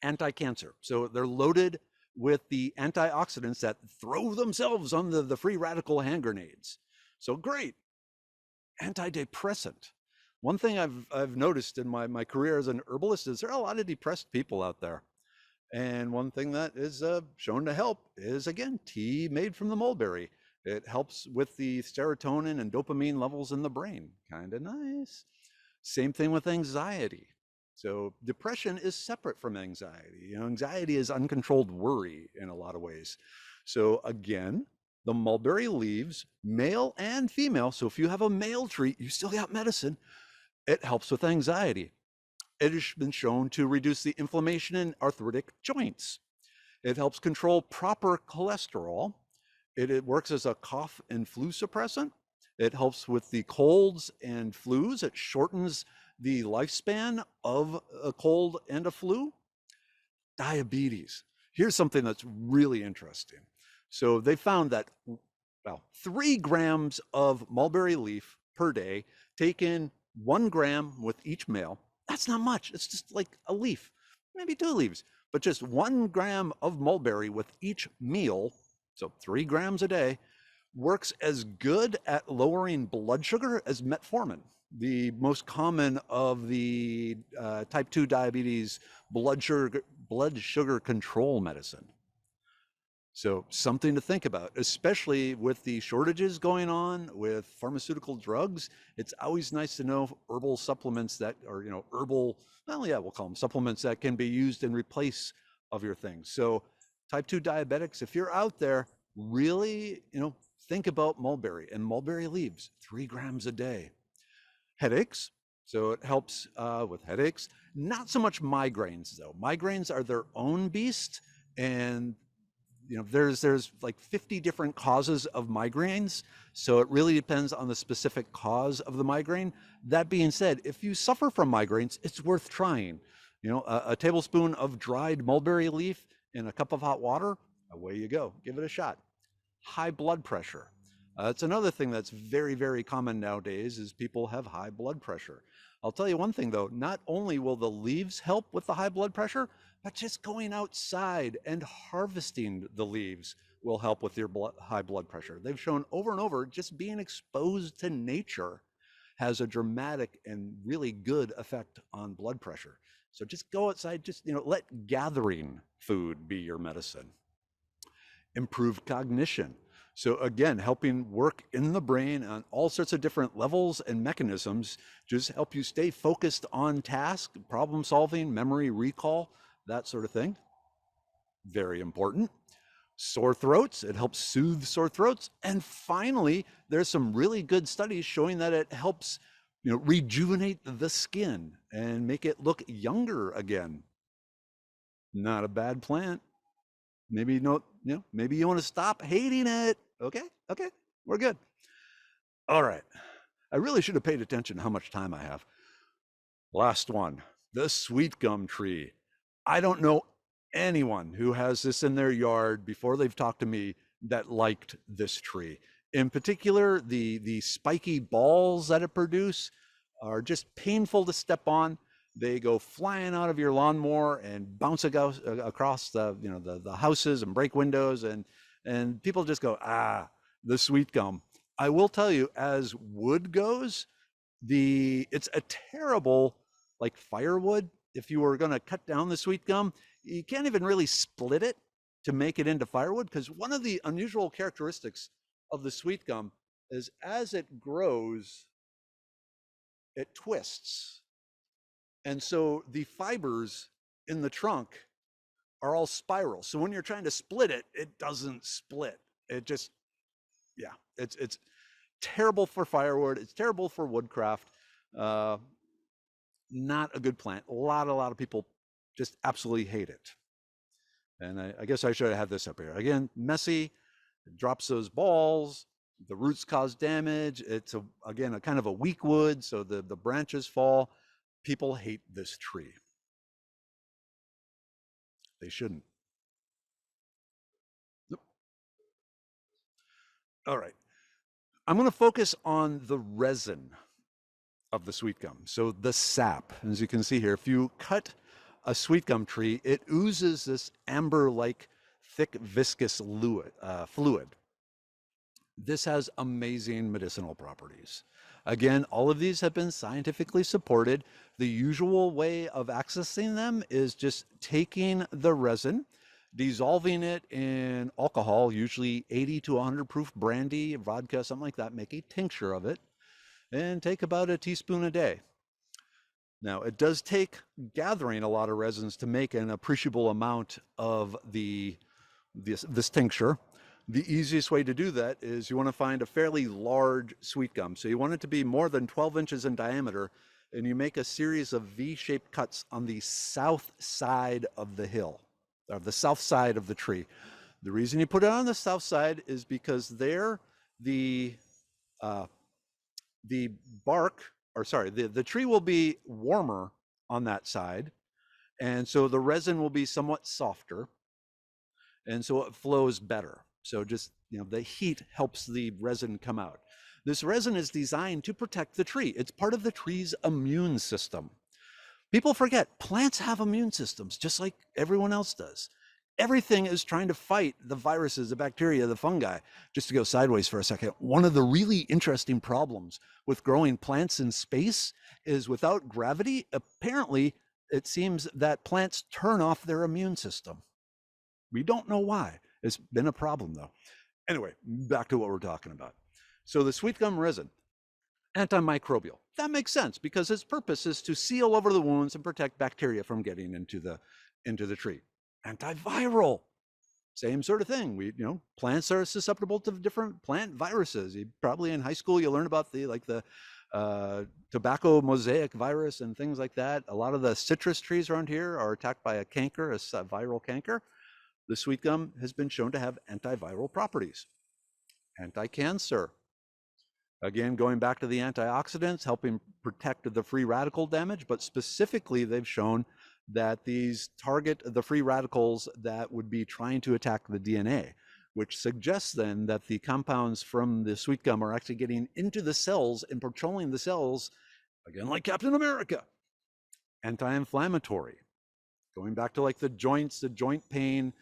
anti-cancer. So they're loaded with the antioxidants that throw themselves on the free radical hand grenades. So great. Antidepressant. One thing I've noticed in my career as an herbalist is there are a lot of depressed people out there. And one thing that is shown to help is, again, tea made from the mulberry. It helps with the serotonin and dopamine levels in the brain. Kind of nice. Same thing with anxiety. So depression is separate from anxiety. Anxiety is uncontrolled worry in a lot of ways. So again, the mulberry leaves, male and female. So if you have a male tree, you still got medicine. It helps with anxiety. It has been shown to reduce the inflammation in arthritic joints. It helps control proper cholesterol. It works as a cough and flu suppressant. It helps with the colds and flus. It shortens the lifespan of a cold and a flu. Diabetes. Here's something that's really interesting. So they found that 3 grams of mulberry leaf per day, taken 1 gram with each male. That's not much. It's just like a leaf, maybe 2 leaves, but just 1 gram of mulberry with each meal, so 3 grams a day, works as good at lowering blood sugar as metformin, the most common of the type 2 diabetes blood sugar control medicine. So something to think about, especially with the shortages going on with pharmaceutical drugs. It's always nice to know herbal supplements that are, herbal, we'll call them supplements that can be used in replace of your things. So type 2 diabetics, if you're out there, really, think about mulberry and mulberry leaves, 3 grams a day. Headaches. So it helps with headaches. Not so much migraines though. Migraines are their own beast, and there's like 50 different causes of migraines. So it really depends on the specific cause of the migraine. That being said, if you suffer from migraines, it's worth trying. A tablespoon of dried mulberry leaf in a cup of hot water, away you go. Give it a shot. High blood pressure. It's another thing that's very, very common nowadays is people have high blood pressure. I'll tell you one thing though, not only will the leaves help with the high blood pressure, but just going outside and harvesting the leaves will help with your high blood pressure. They've shown over and over, just being exposed to nature has a dramatic and really good effect on blood pressure. So just go outside, just, let gathering food be your medicine. Improved cognition. So again, helping work in the brain on all sorts of different levels and mechanisms, just help you stay focused on task, problem solving, memory, recall, that sort of thing. Very important. Sore throats, it helps soothe sore throats. And finally, there's some really good studies showing that it helps, rejuvenate the skin and make it look younger again. Not a bad plant. Maybe maybe you want to stop hating it. Okay, We're good. All right. I really should have paid attention to how much time I have. Last one, the sweetgum tree. I don't know anyone who has this in their yard before they've talked to me that liked this tree. In particular, the spiky balls that it produces are just painful to step on. They go flying out of your lawnmower and bounce across the houses and break windows, and people just go, the sweetgum. I will tell you, as wood goes, it's a terrible, like firewood. If you were going to cut down the sweetgum, you can't even really split it to make it into firewood, because one of the unusual characteristics of the sweetgum is as it grows, it twists. And so the fibers in the trunk are all spiral. So when you're trying to split it, it doesn't split. It just, yeah, it's terrible for firewood. It's terrible for woodcraft. Not a good plant. A lot of people just absolutely hate it. And I guess I should have had this up here. Again, messy, it drops those balls, the roots cause damage. It's, again, a kind of a weak wood, so the branches fall. People hate this tree. They shouldn't. Nope. All right. I'm going to focus on the resin of the sweetgum. So the sap, as you can see here, if you cut a sweetgum tree, it oozes this amber-like thick viscous fluid. This has amazing medicinal properties. Again, all of these have been scientifically supported. The usual way of accessing them is just taking the resin, dissolving it in alcohol, usually 80 to 100 proof brandy, vodka, something like that, make a tincture of it, and take about a teaspoon a day. Now, it does take gathering a lot of resins to make an appreciable amount of this tincture. The easiest way to do that is you want to find a fairly large sweetgum. So you want it to be more than 12 inches in diameter, and you make a series of V-shaped cuts on the south side of the hill, or the south side of the tree. The reason you put it on the south side is because there the bark, or sorry, the tree will be warmer on that side, and so the resin will be somewhat softer, and so it flows better. So just, the heat helps the resin come out. This resin is designed to protect the tree. It's part of the tree's immune system. People forget plants have immune systems just like everyone else does. Everything is trying to fight the viruses, the bacteria, the fungi. Just to go sideways for a second, one of the really interesting problems with growing plants in space is without gravity, apparently it seems that plants turn off their immune system. We don't know why. It's been a problem though. Anyway, back to what we're talking about. So the sweetgum resin, antimicrobial. That makes sense because its purpose is to seal over the wounds and protect bacteria from getting into the tree. Antiviral, same sort of thing. Plants are susceptible to different plant viruses. Probably in high school you learn about the tobacco mosaic virus and things like that. A lot of the citrus trees around here are attacked by a canker, a viral canker. The sweetgum has been shown to have antiviral properties. Anti-cancer. Again, going back to the antioxidants, helping protect the free radical damage, but specifically they've shown that these target the free radicals that would be trying to attack the DNA, which suggests then that the compounds from the sweetgum are actually getting into the cells and patrolling the cells, again, like Captain America. Anti-inflammatory. Going back to like the joints, the joint pain,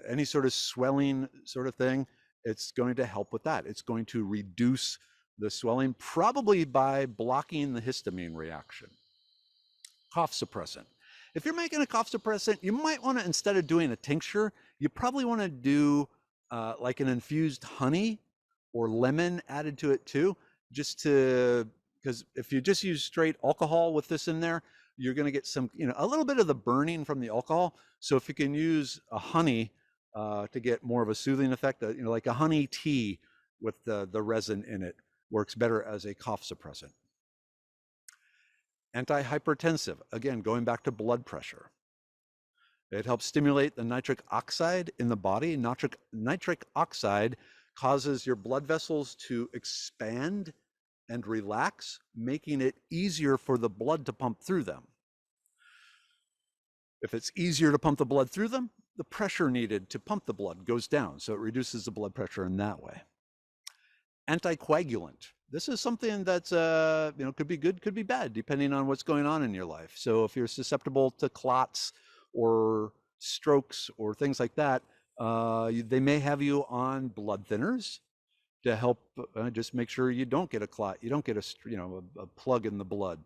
any sort of swelling sort of thing, it's going to help with that. It's going to reduce the swelling, probably by blocking the histamine reaction. Cough suppressant. If you're making a cough suppressant, you might want to, instead of doing a tincture, you probably want to do like an infused honey or lemon added to it too, because if you just use straight alcohol with this in there, you're going to get some, a little bit of the burning from the alcohol. So if you can use a honey to get more of a soothing effect, like a honey tea with the resin in it works better as a cough suppressant. Antihypertensive, again, going back to blood pressure. It helps stimulate the nitric oxide in the body. Nitric oxide causes your blood vessels to expand and relax, making it easier for the blood to pump through them. If it's easier to pump the blood through them, the pressure needed to pump the blood goes down, so it reduces the blood pressure in that way. Anticoagulant. This is something that's could be good, could be bad, depending on what's going on in your life. So if you're susceptible to clots or strokes or things like that, they may have you on blood thinners to help just make sure you don't get a clot, you don't get a plug in the blood.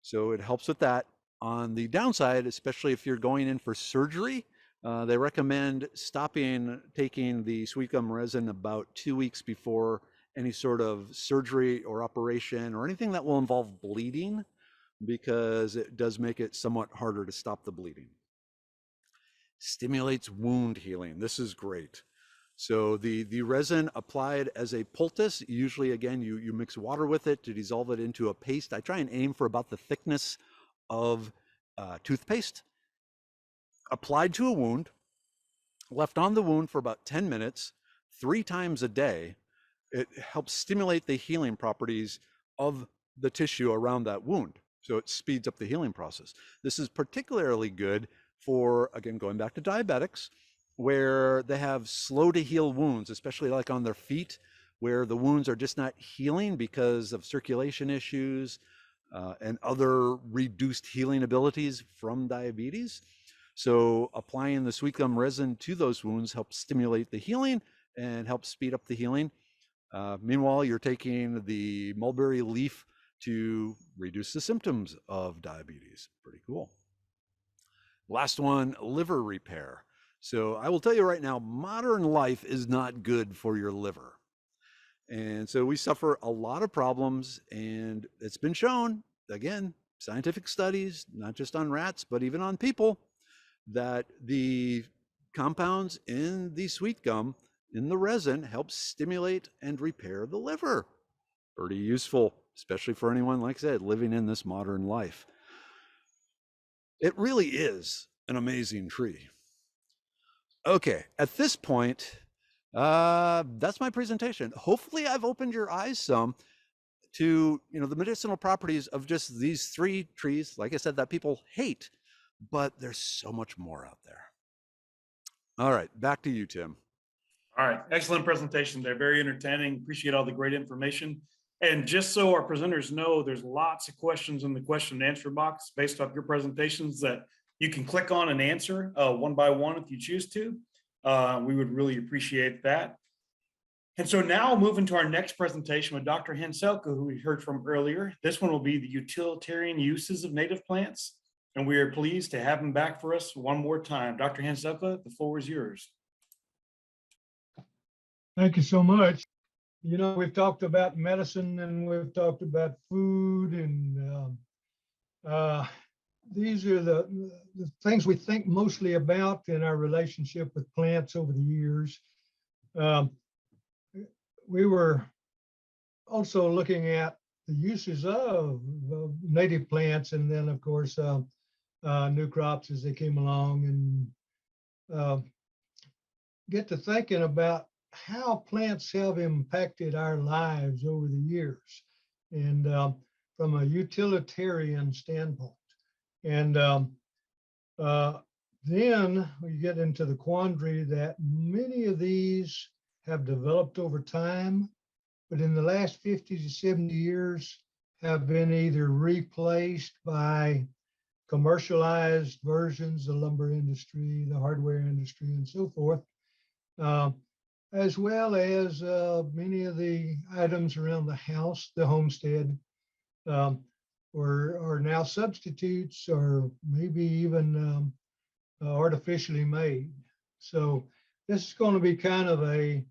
So it helps with that. On the downside, especially if you're going in for surgery, they recommend stopping taking the Sweetgum resin about 2 weeks before any sort of surgery or operation or anything that will involve bleeding, because it does make it somewhat harder to stop the bleeding. Stimulates wound healing. This is great. So the resin applied as a poultice, usually again, you mix water with it to dissolve it into a paste. I try and aim for about the thickness of toothpaste. Applied to a wound, left on the wound for about 10 minutes, 3 times a day. It helps stimulate the healing properties of the tissue around that wound. So it speeds up the healing process. This is particularly good for, again, going back to diabetics, where they have slow to heal wounds, especially like on their feet, where the wounds are just not healing because of circulation issues and other reduced healing abilities from diabetes. So applying the Sweetgum resin to those wounds helps stimulate the healing and helps speed up the healing. Meanwhile, you're taking the mulberry leaf to reduce the symptoms of diabetes. Pretty cool. Last one, liver repair. So I will tell you right now, modern life is not good for your liver. And so we suffer a lot of problems, and it's been shown, again, scientific studies, not just on rats, but even on people, that the compounds in the Sweetgum, in the resin, help stimulate and repair the liver. Pretty useful, especially for anyone, like I said, living in this modern life. It really is an amazing tree. Okay, at this point, that's my presentation. Hopefully I've opened your eyes some to the medicinal properties of just these 3 trees, like I said, that people hate, but there's so much more out there. All right, back to you, Tim. All right, excellent presentation there. Very entertaining. Appreciate all the great information. And just so our presenters know, there's lots of questions in the question and answer box based off your presentations that you can click on and answer one by one if you choose to. We would really appreciate that. And so now moving to our next presentation with Dr. Henselka, who we heard from earlier. This one will be the utilitarian uses of native plants. And we are pleased to have him back for us one more time. Dr. Henselka, the floor is yours. Thank you so much. We've talked about medicine and we've talked about food, and these are the things we think mostly about in our relationship with plants over the years. We were also looking at the uses of native plants, and then, of course, new crops as they came along, and get to thinking about how plants have impacted our lives over the years, and from a utilitarian standpoint. And then we get into the quandary that many of these have developed over time, but in the last 50 to 70 years have been either replaced by commercialized versions, the lumber industry, the hardware industry, and so forth, as well as many of the items around the house, the homestead, are now substitutes or maybe even artificially made. So this is going to be kind of a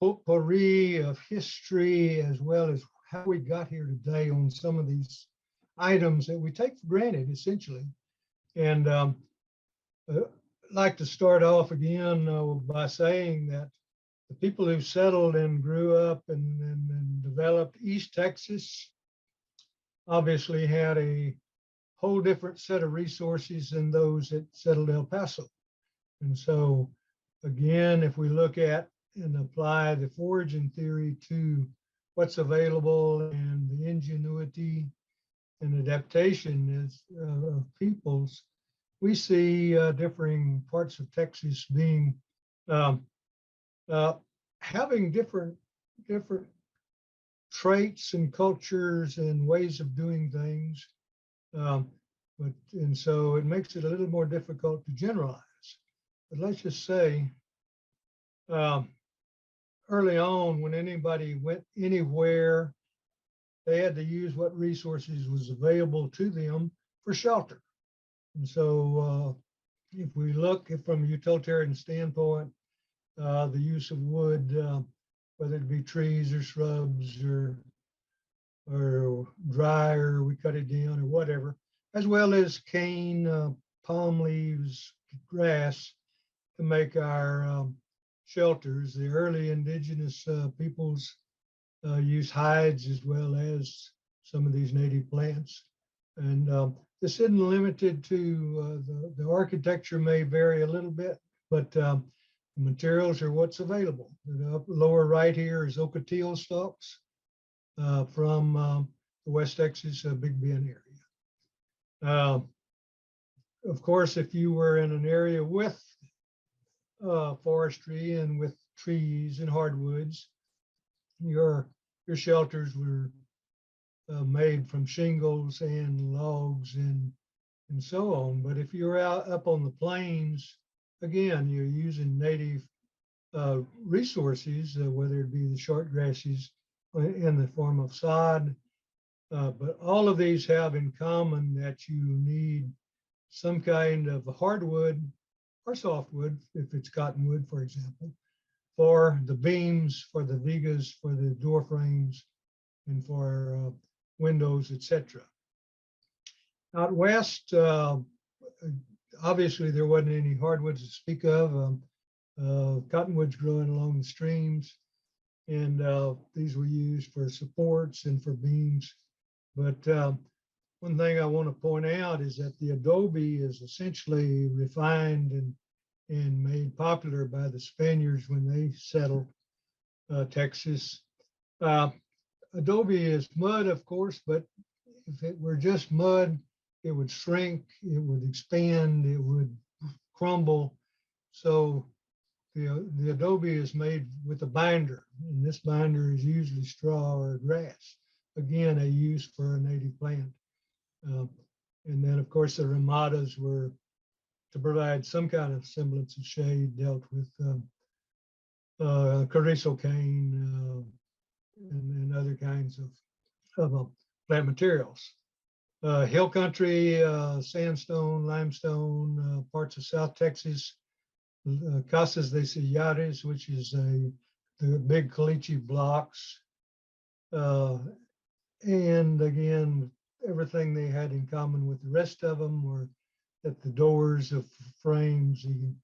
potpourri of history, as well as how we got here today on some of these items that we take for granted, essentially. And I'd like to start off again by saying that the people who settled and grew up and developed East Texas obviously had a whole different set of resources than those that settled El Paso. And so, again, if we look at and apply the foraging theory to what's available and the ingenuity and adaptation of peoples, we see differing parts of Texas being um, having different traits and cultures and ways of doing things. And so it makes it a little more difficult to generalize. But let's just say early on, when anybody went anywhere, they had to use what resources was available to them for shelter. And so if we look from a utilitarian standpoint, the use of wood, whether it be trees or shrubs or dry, or we cut it down or whatever, as well as cane, palm leaves, grass to make our shelters. The early indigenous peoples use hides as well as some of these native plants. And this isn't limited to the architecture may vary a little bit, but the materials are what's available. The lower right here is ocotillo stalks from the West Texas Big Bend area. Of course, if you were in an area with forestry and with trees and hardwoods, your shelters were made from shingles and logs and so on. But if you're out up on the plains, again, you're using native resources, whether it be the short grasses in the form of sod. But all of these have in common that you need some kind of hardwood or softwood, if it's cottonwood, for example, for the beams, for the vigas, for the door frames, and for windows, etc. Out west, obviously there wasn't any hardwoods to speak of. Cottonwoods growing along the streams, and these were used for supports and for beams. But one thing I want to point out is that the adobe is essentially refined and made popular by the Spaniards when they settled Texas. Adobe is mud, of course, but if it were just mud, it would shrink, it would expand, it would crumble. So the adobe is made with a binder, and this binder is usually straw or grass. Again, a use for a native plant. And then, of course, the ramadas were to provide some kind of semblance of shade, dealt with carrizo cane and other kinds of plant materials. Hill country, sandstone, limestone, parts of South Texas, casas de sillares, which is the big caliche blocks. And again, everything they had in common with the rest of them were that the doors of frames, the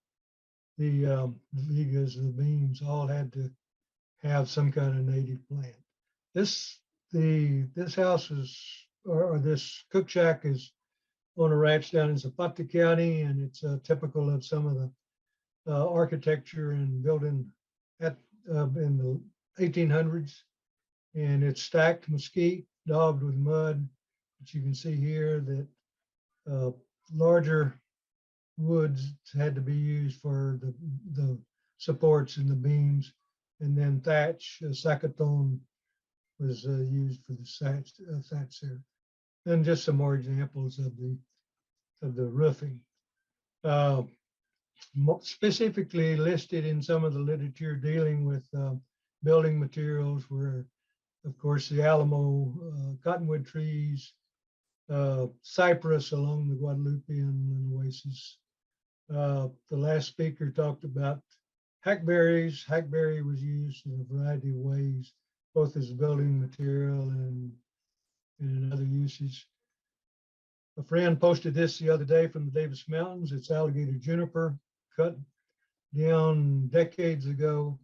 vigas, the beams, all had to have some kind of native plant. This house is, or this cook shack is on a ranch down in Zapata County, and it's typical of some of the architecture and building in the 1800s. And it's stacked mesquite, daubed with mud. But you can see here that larger woods had to be used for the supports and the beams, and then thatch, sacatone, was used for the thatch there. And just some more examples of the roofing. Specifically listed in some of the literature dealing with building materials were, of course, the Alamo cottonwood trees, cypress along the Guadalupean oasis. The last speaker talked about hackberries. Hackberry was used in a variety of ways, both as a building material and in other uses. A friend posted this the other day from the Davis Mountains. It's alligator juniper, cut down decades ago,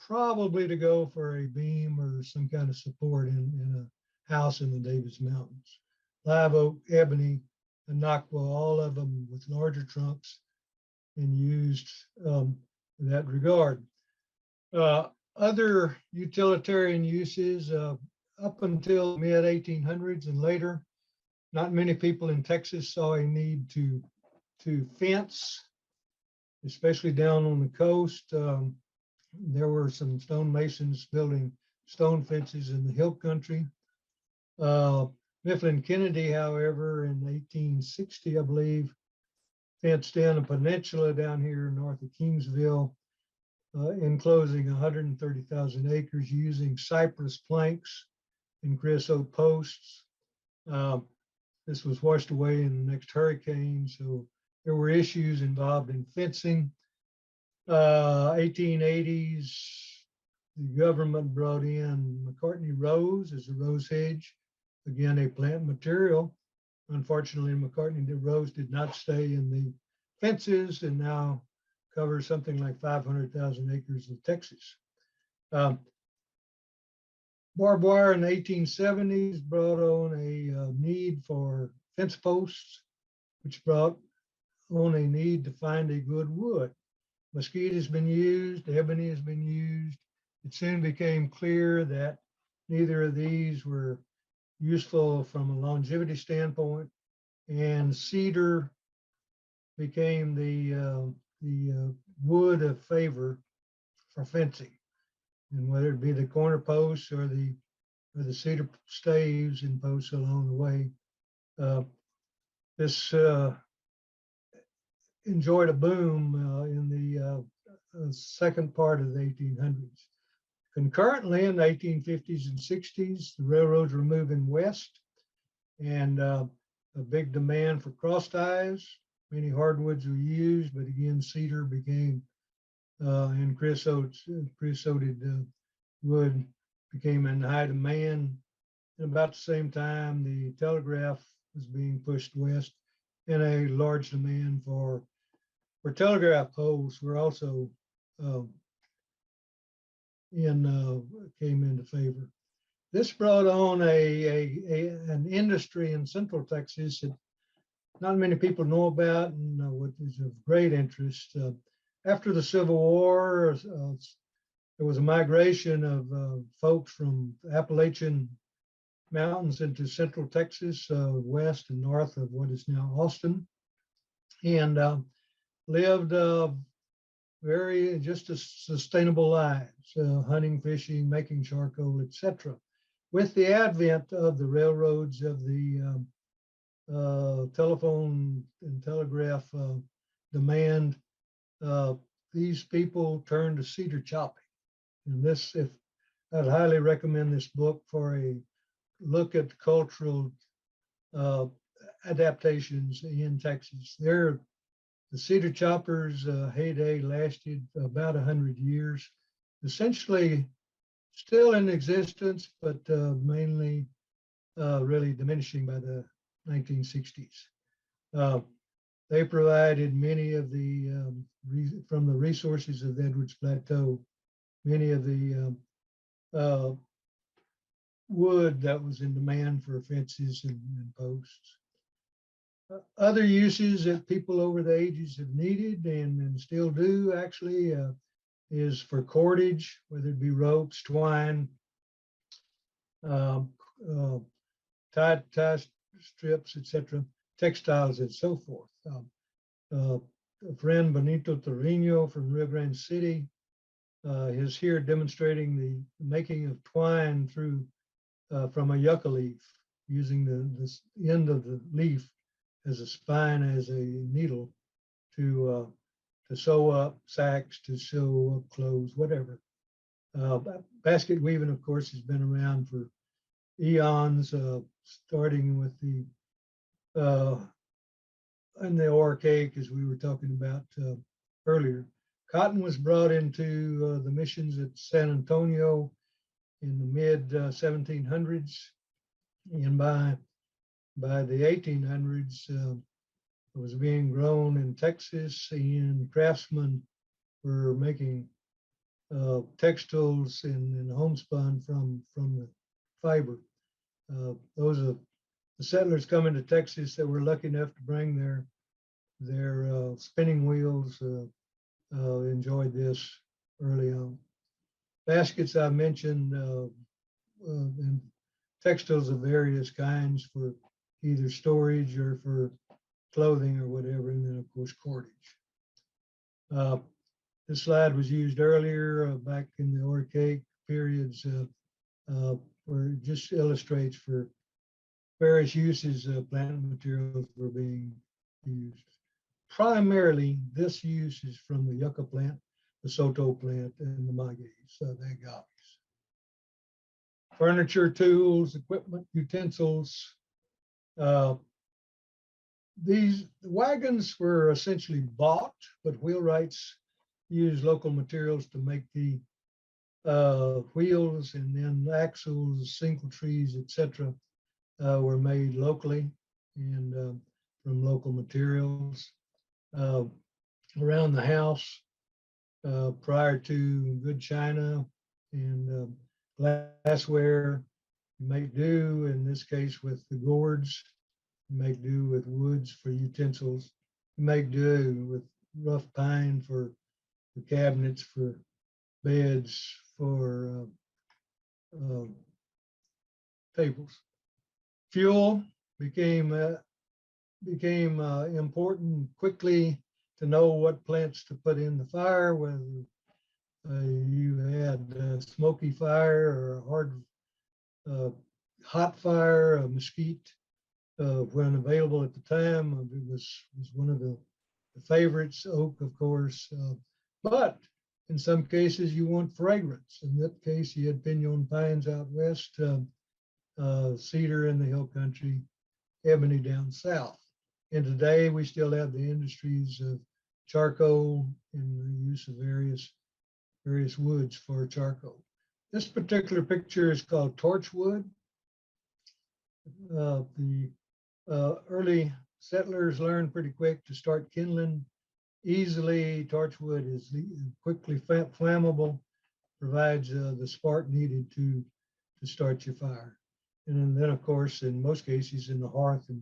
probably to go for a beam or some kind of support in a house in the Davis Mountains. Live oak, ebony, and Naqua, all of them with larger trunks and used in that regard. Other utilitarian uses up until mid 1800s and later, not many people in Texas saw a need to fence, especially down on the coast. There were some stonemasons building stone fences in the hill country. Mifflin Kennedy, however, in 1860, I believe, fenced in a peninsula down here north of Kingsville, enclosing 130,000 acres using cypress planks and creosote posts. This was washed away in the next hurricane, so there were issues involved in fencing. 1880s, the government brought in McCartney rose as a rose hedge, again a plant material. Unfortunately, McCartney rose did not stay in the fences and now covers something like 500,000 acres of Texas. Barbed wire in the 1870s brought on a need for fence posts, which brought on a need to find a good wood. Mesquite has been used, ebony has been used. It soon became clear that neither of these were useful from a longevity standpoint, and cedar became the wood of favor for fencing. And whether it be the corner posts or the cedar staves and posts along the way, this enjoyed a boom in the second part of the 1800s. Concurrently, in the 1850s and 60s, the railroads were moving west, and a big demand for cross ties. Many hardwoods were used, but again, cedar became, and creosoted wood became in high demand. And about the same time, the telegraph was being pushed west, and a large demand for telegraph poles were also came into favor. This brought on an industry in Central Texas that not many people know about, and what is of great interest. After the Civil War, there was a migration of folks from Appalachian Mountains into Central Texas, west and north of what is now Austin, and lived very just a sustainable lives, hunting, fishing, making charcoal, etc. With the advent of the railroads, of the telephone and telegraph demand, these people turned to cedar chopping. And this, I'd highly recommend this book for a look at cultural adaptations in Texas. The cedar choppers' heyday lasted about 100 years, essentially still in existence, but mainly really diminishing by the 1960s. They provided many of the, from the resources of the Edwards Plateau, many of the wood that was in demand for fences and posts. Other uses that people over the ages have needed and still do actually is for cordage, whether it be ropes, twine, tie strips, etc., textiles, and so forth. A friend, Benito Torino from Rio Grande City, is here demonstrating the making of twine from a yucca leaf, using the end of the leaf as a spine, as a needle to sew up sacks, to sew up clothes, whatever. Basket weaving, of course, has been around for eons, starting with the archaic, as we were talking about earlier. Cotton was brought into the missions at San Antonio in the mid 1700s, and by the 1800s, it was being grown in Texas, and craftsmen were making textiles and homespun from the fiber. Those are the settlers coming to Texas that were lucky enough to bring their spinning wheels, enjoyed this early on. Baskets I mentioned, and textiles of various kinds for either storage or for clothing or whatever, and then of course cordage. This slide was used earlier back in the archaic periods where it just illustrates for various uses plant materials were being used. Primarily, this use is from the yucca plant, the soto plant, and the magueys, the agaves. Furniture, tools, equipment, utensils. These wagons were essentially bought, but wheelwrights used local materials to make the wheels, and then axles, single trees, etc., were made locally and from local materials. Around the house, prior to good china and glassware, you make do, in this case with the gourds, you make do with woods for utensils, you make do with rough pine for cabinets, for beds, for tables. Fuel became important quickly to know what plants to put in the fire, whether you had a smoky fire or a hard hot fire, a mesquite, when available at the time. It was one of the favorites. Oak, of course, but in some cases you want fragrance. In that case, you had pinon pines out west, cedar in the hill country, ebony down south. And today we still have the industries of charcoal and the use of various woods for charcoal. This particular picture is called torchwood. The early settlers learned pretty quick to start kindling easily. Torchwood is quickly flammable, provides the spark needed to start your fire. And then, of course, in most cases, in the hearth and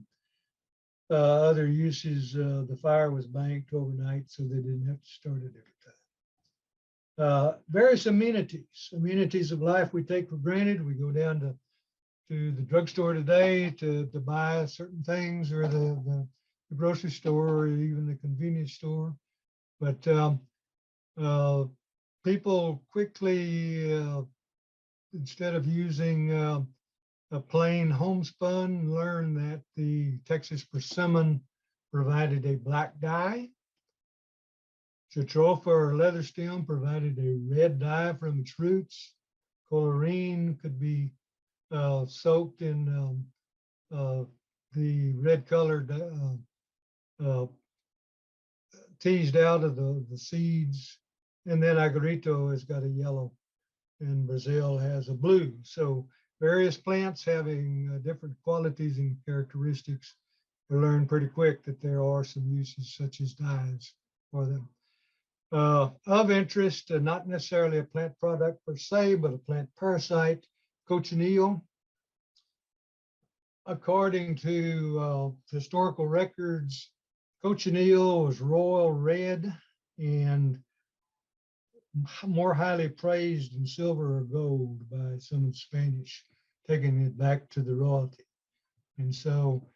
other uses, the fire was banked overnight, so they didn't have to start it every time. Various amenities of life we take for granted. We go down to the drugstore today to buy certain things, or the grocery store, or even the convenience store. But people quickly, instead of using a plain homespun, learned that the Texas persimmon provided a black dye. Jatropha or leather stem provided a red dye from its roots. Colorine could be soaked in the red color teased out of the seeds. And then agarito has got a yellow, and Brazil has a blue. So various plants having different qualities and characteristics. We learned pretty quick that there are some uses such as dyes for them. Of interest, not necessarily a plant product per se, but a plant parasite, cochineal. According to historical records, cochineal was royal red and more highly praised than silver or gold by some of the Spanish, taking it back to the royalty. And so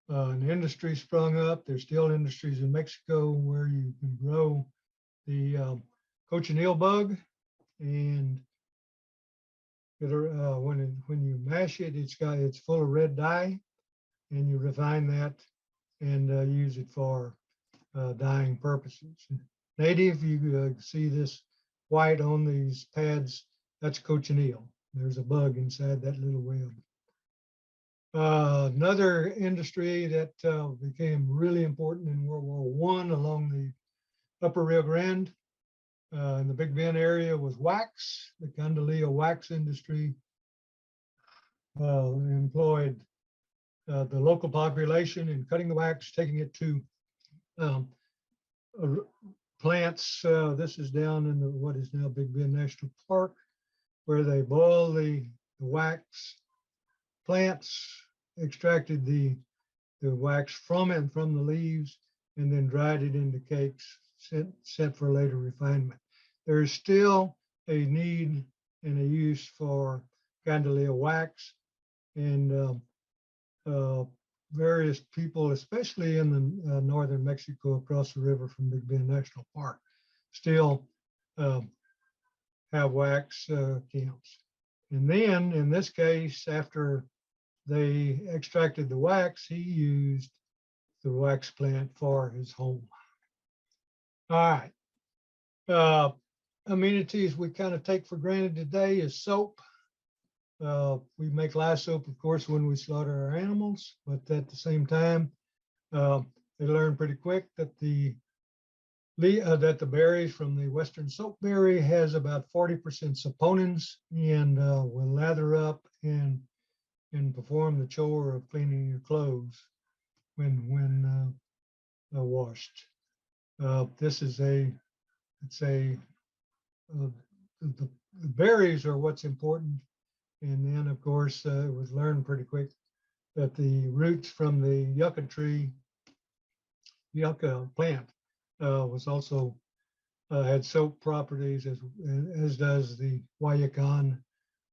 an industry sprung up. There's still industries in Mexico where you can grow the cochineal bug, and when you mash it, it's full of red dye, and you refine that and use it for dyeing purposes. Native, you see this white on these pads, that's cochineal. There's a bug inside that little web. Another industry that became really important in World War I along the Upper Rio Grande in the Big Bend area was wax. The Candelilla wax industry employed the local population in cutting the wax, taking it to plants. This is down in what is now Big Bend National Park, where they boil the wax plants, extracted the wax from it and from the leaves, and then dried it into cakes, sent for later refinement. There is still a need and a use for Candelilla wax. And various people, especially in the northern Mexico across the river from Big Bend National Park, still have wax camps. And then in this case, after they extracted the wax, he used the wax plant for his home. All right. Amenities we kind of take for granted today is soap. We make lye soap, of course, when we slaughter our animals, but at the same time, they learn pretty quick that the berries from the western soapberry has about 40% saponins and will lather up and perform the chore of cleaning your clothes when washed. This is the berries are what's important. And then, of course, it was learned pretty quick that the roots from the yucca plant was also had soap properties as does the guayacán,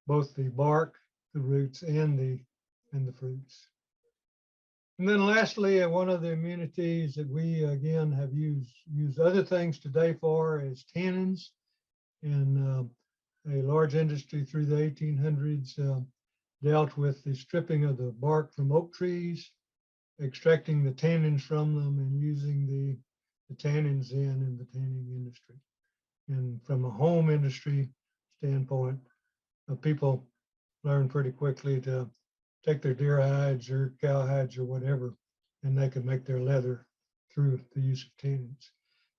both the bark, the roots, and the fruits. And then lastly, one of the amenities that we again have used other things today for is tannins. And a large industry through the 1800s dealt with the stripping of the bark from oak trees, extracting the tannins from them, and using the tannins in the tanning industry. And from a home industry standpoint, people learn pretty quickly to take their deer hides or cow hides or whatever, and they can make their leather through the use of tannins.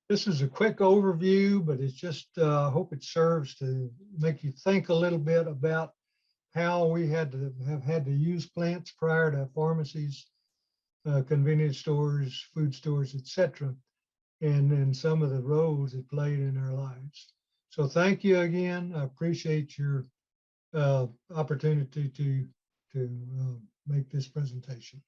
This is a quick overview, but it's just, I hope it serves to make you think a little bit about how we have had to use plants prior to pharmacies, convenience stores, food stores, etc., and some of the roles it played in our lives. So thank you again. I appreciate your opportunity to make this presentation.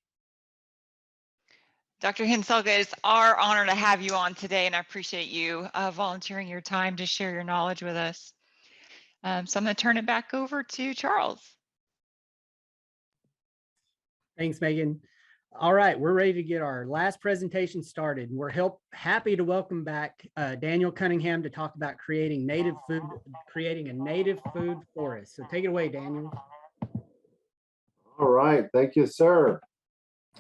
Dr. Henselka, it's our honor to have you on today, and I appreciate you volunteering your time to share your knowledge with us. So I'm going to turn it back over to Charles. Thanks, Megan. All right, we're ready to get our last presentation started. We're happy to welcome back Daniel Cunningham to talk about creating a native food forest. So take it away, Daniel. All right, thank you, sir.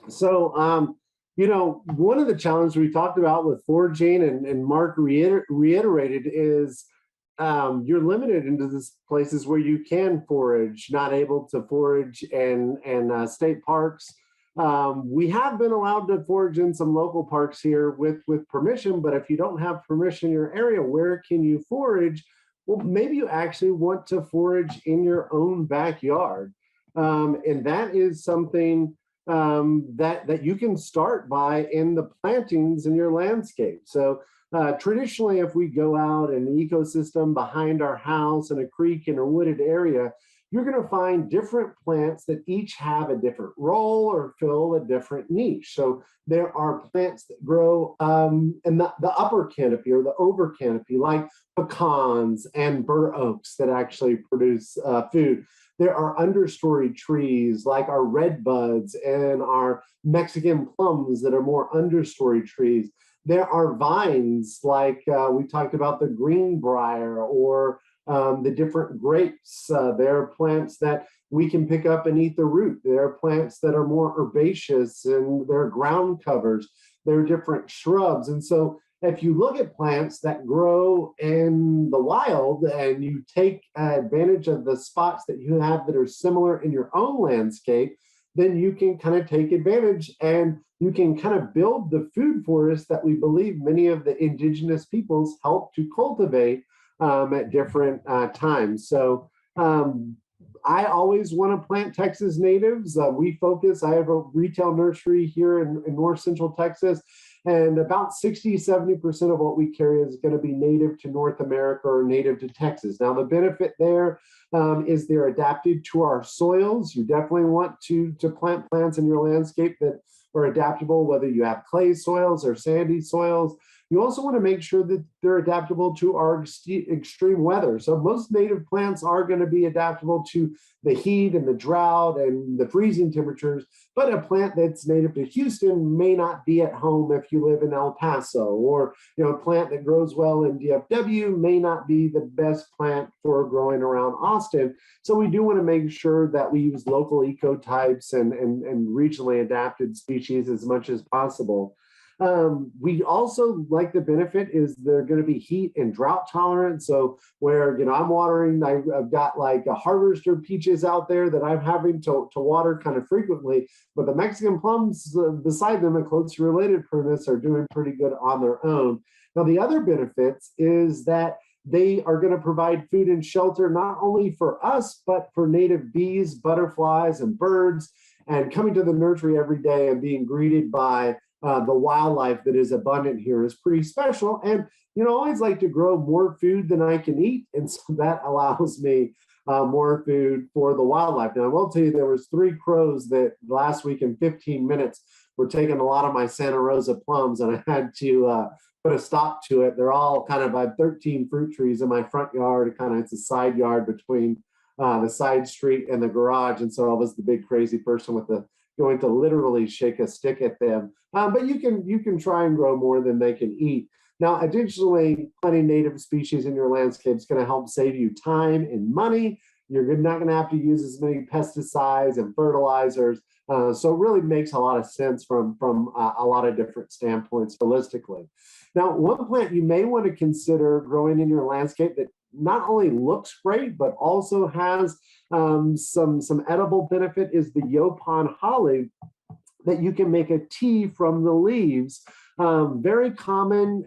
So, one of the challenges we talked about with foraging and Mark reiterated is you're limited into these places where you can forage, not able to forage in state parks. We have been allowed to forage in some local parks here with permission, but if you don't have permission in your area, where can you forage? Well, maybe you actually want to forage in your own backyard. And that is something that you can start by in the plantings in your landscape. So traditionally, if we go out in the ecosystem behind our house in a creek in a wooded area, you're going to find different plants that each have a different role or fill a different niche. So there are plants that grow in the upper canopy or the over canopy, like pecans and bur oaks that actually produce food. There are understory trees like our redbuds and our Mexican plums that are more understory trees. There are vines like we talked about the greenbrier or the different grapes. There are plants that we can pick up and eat the root. There are plants that are more herbaceous and they're ground covers. There are different shrubs. And so if you look at plants that grow in the wild and you take advantage of the spots that you have that are similar in your own landscape, then you can kind of take advantage and you can kind of build the food forest that we believe many of the indigenous peoples help to cultivate at different times. So I always want to plant Texas natives. I have a retail nursery here in North Central Texas, and about 60–70% of what we carry is going to be native to North America or native to Texas. Now, the benefit there is they're adapted to our soils. You definitely want to plant plants in your landscape that are adaptable, whether you have clay soils or sandy soils. You also want to make sure that they're adaptable to our extreme weather. So most native plants are going to be adaptable to the heat and the drought and the freezing temperatures, but a plant that's native to Houston may not be at home if you live in El Paso, or a plant that grows well in DFW may not be the best plant for growing around Austin. So we do want to make sure that we use local ecotypes and regionally adapted species as much as possible. We also like the benefit is they're going to be heat and drought tolerant. So where, I'm watering, I've got like a harvester peaches out there that I'm having to water kind of frequently, but the Mexican plums beside them, a closely related prunus, are doing pretty good on their own. Now, the other benefits is that they are going to provide food and shelter, not only for us, but for native bees, butterflies, and birds. And coming to the nursery every day and being greeted by the wildlife that is abundant here is pretty special. And, I always like to grow more food than I can eat. And so that allows me more food for the wildlife. Now, I will tell you, there was 3 crows that last week in 15 minutes were taking a lot of my Santa Rosa plums, and I had to put a stop to it. They're all kind of, I have 13 fruit trees in my front yard. It's a side yard between the side street and the garage. And so I was the big crazy person with going to literally shake a stick at them. But you can try and grow more than they can eat. Now, additionally, planting native species in your landscape is going to help save you time and money. You're not going to have to use as many pesticides and fertilizers. So it really makes a lot of sense from a lot of different standpoints holistically. Now, one plant you may want to consider growing in your landscape that not only looks great, but also has some edible benefit is the Yaupon holly, that you can make a tea from the leaves. Very common,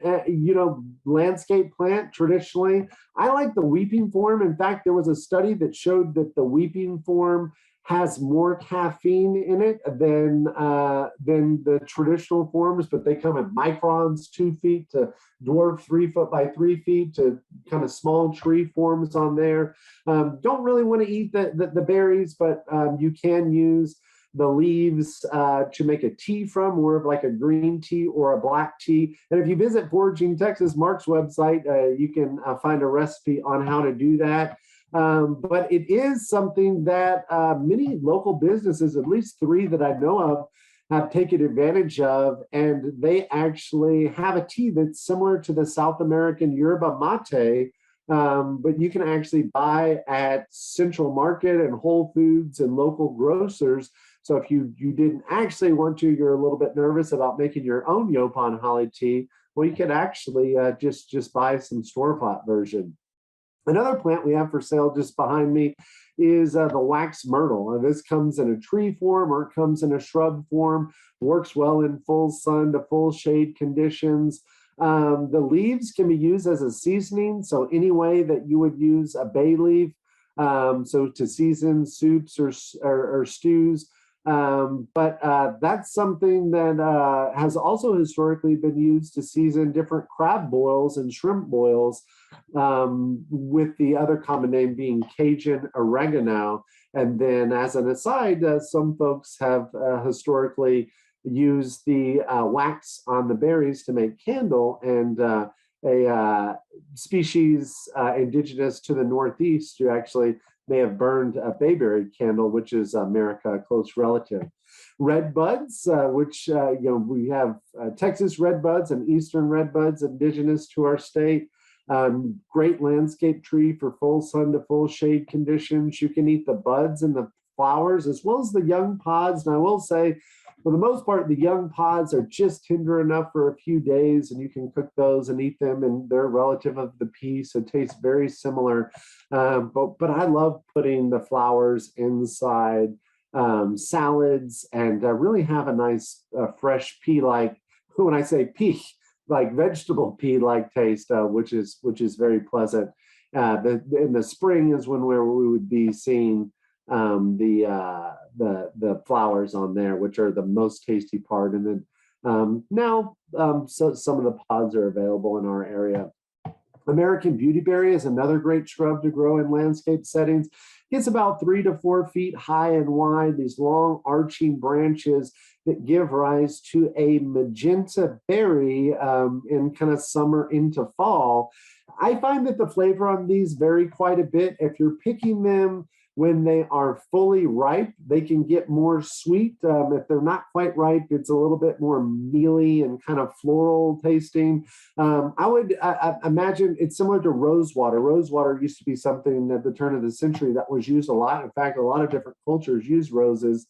landscape plant traditionally. I like the weeping form. In fact, there was a study that showed that the weeping form has more caffeine in it than the traditional forms, but they come in microns, 2 feet to dwarf 3 foot by 3 feet to kind of small tree forms on there. Don't really want to eat the berries, but you can use the leaves to make a tea from, more of like a green tea or a black tea. And if you visit Foraging Texas, Mark's website, you can find a recipe on how to do that. But it is something that many local businesses, at least 3 that I know of, have taken advantage of, and they actually have a tea that's similar to the South American yerba mate, but you can actually buy at Central Market and Whole Foods and local grocers. So if you didn't actually want to, you're a little bit nervous about making your own Yaupon holly tea, well, you could actually just buy some store-bought version. Another plant we have for sale just behind me is the wax myrtle. And this comes in a tree form or it comes in a shrub form, works well in full sun to full shade conditions. The leaves can be used as a seasoning. So any way that you would use a bay leaf, so to season soups or stews. But that's something that has also historically been used to season different crab boils and shrimp boils, with the other common name being Cajun oregano. And then as an aside, some folks have historically used the wax on the berries to make candle, and a species indigenous to the Northeast who actually may have burned a bayberry candle, which is America, a close relative. Redbuds, which we have Texas redbuds and Eastern redbuds indigenous to our state. Great landscape tree for full sun to full shade conditions. You can eat the buds and the flowers as well as the young pods. And I will say, for the most part, the young pods are just tender enough for a few days, and you can cook those and eat them, and they're relative of the pea, so it tastes very similar. But I love putting the flowers inside salads, and really have a nice fresh pea-like, when I say pea, like vegetable pea-like taste, which is very pleasant. In the spring is when we would be seeing the flowers on there, which are the most tasty part. And then now some of the pods are available in our area. American beautyberry is another great shrub to grow in landscape settings. Gets about 3 to 4 feet high and wide, these long arching branches that give rise to a magenta berry in kind of summer into fall. I find that the flavor on these vary quite a bit. If you're picking them when they are fully ripe, they can get more sweet. If they're not quite ripe, it's a little bit more mealy and kind of floral tasting. I would imagine it's similar to rosewater. Rosewater used to be something at the turn of the century that was used a lot. In fact, a lot of different cultures use roses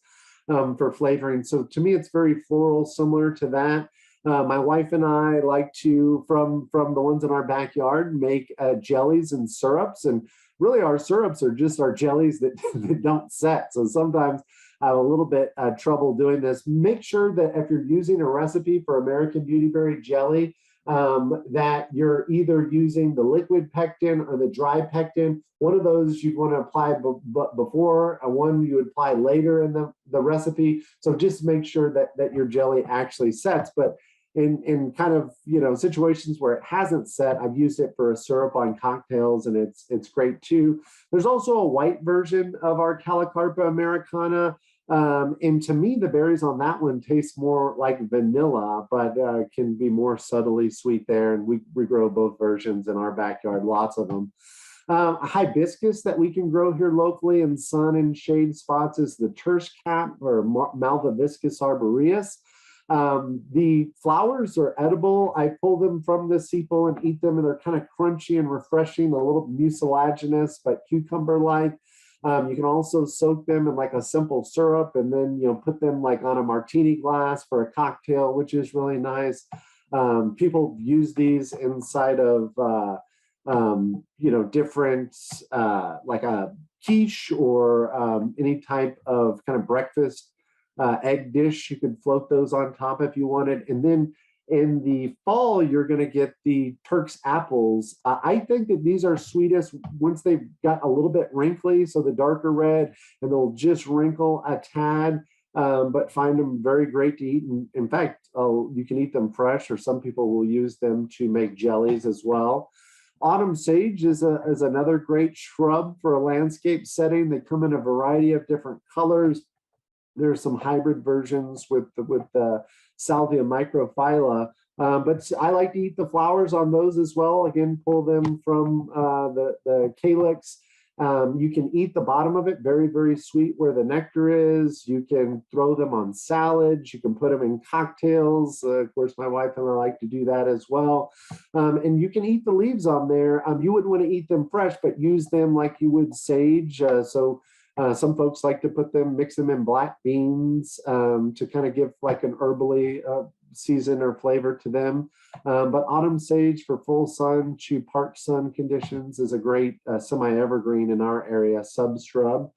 for flavoring. So to me, it's very floral, similar to that. My wife and I like to, from the ones in our backyard, make jellies and syrups. And really our syrups are just our jellies that, that don't set. So sometimes I have a little bit trouble doing this. Make sure that if you're using a recipe for American beautyberry jelly, that you're either using the liquid pectin or the dry pectin. One of those you want to apply before, one you would apply later in the recipe. So just make sure that your jelly actually sets. But in kind of, situations where it hasn't set, I've used it for a syrup on cocktails, and it's great too. There's also a white version of our Calicarpa americana. And to me, the berries on that one taste more like vanilla, but can be more subtly sweet there. And we grow both versions in our backyard, lots of them. Hibiscus that we can grow here locally in sun and shade spots is the terse cap, or Malvaviscus arboreus. The flowers are edible. I pull them from the sepal and eat them, and they're kind of crunchy and refreshing, a little mucilaginous, but cucumber-like. You can also soak them in like a simple syrup, and then put them like on a martini glass for a cocktail, which is really nice. People use these inside of different like a quiche or any type of kind of breakfast egg dish. You could float those on top if you wanted. And then in the fall, you're going to get the Turk's apples. I think that these are sweetest once they've got a little bit wrinkly, so the darker red, and they'll just wrinkle a tad, but find them very great to eat. And in fact, you can eat them fresh, or some people will use them to make jellies as well. Autumn sage is another great shrub for a landscape setting. They come in a variety of different colors. There's some hybrid versions with the Salvia microphylla, but I like to eat the flowers on those as well. Again, pull them from the calyx. You can eat the bottom of it, very, very sweet where the nectar is. You can throw them on salads. You can put them in cocktails. Of course, my wife and I like to do that as well. And you can eat the leaves on there. You wouldn't want to eat them fresh, but use them like you would sage. Some folks like to mix them in black beans to kind of give like an herbally season or flavor to them. But autumn sage for full sun to parched sun conditions is a great semi-evergreen in our area, subshrub.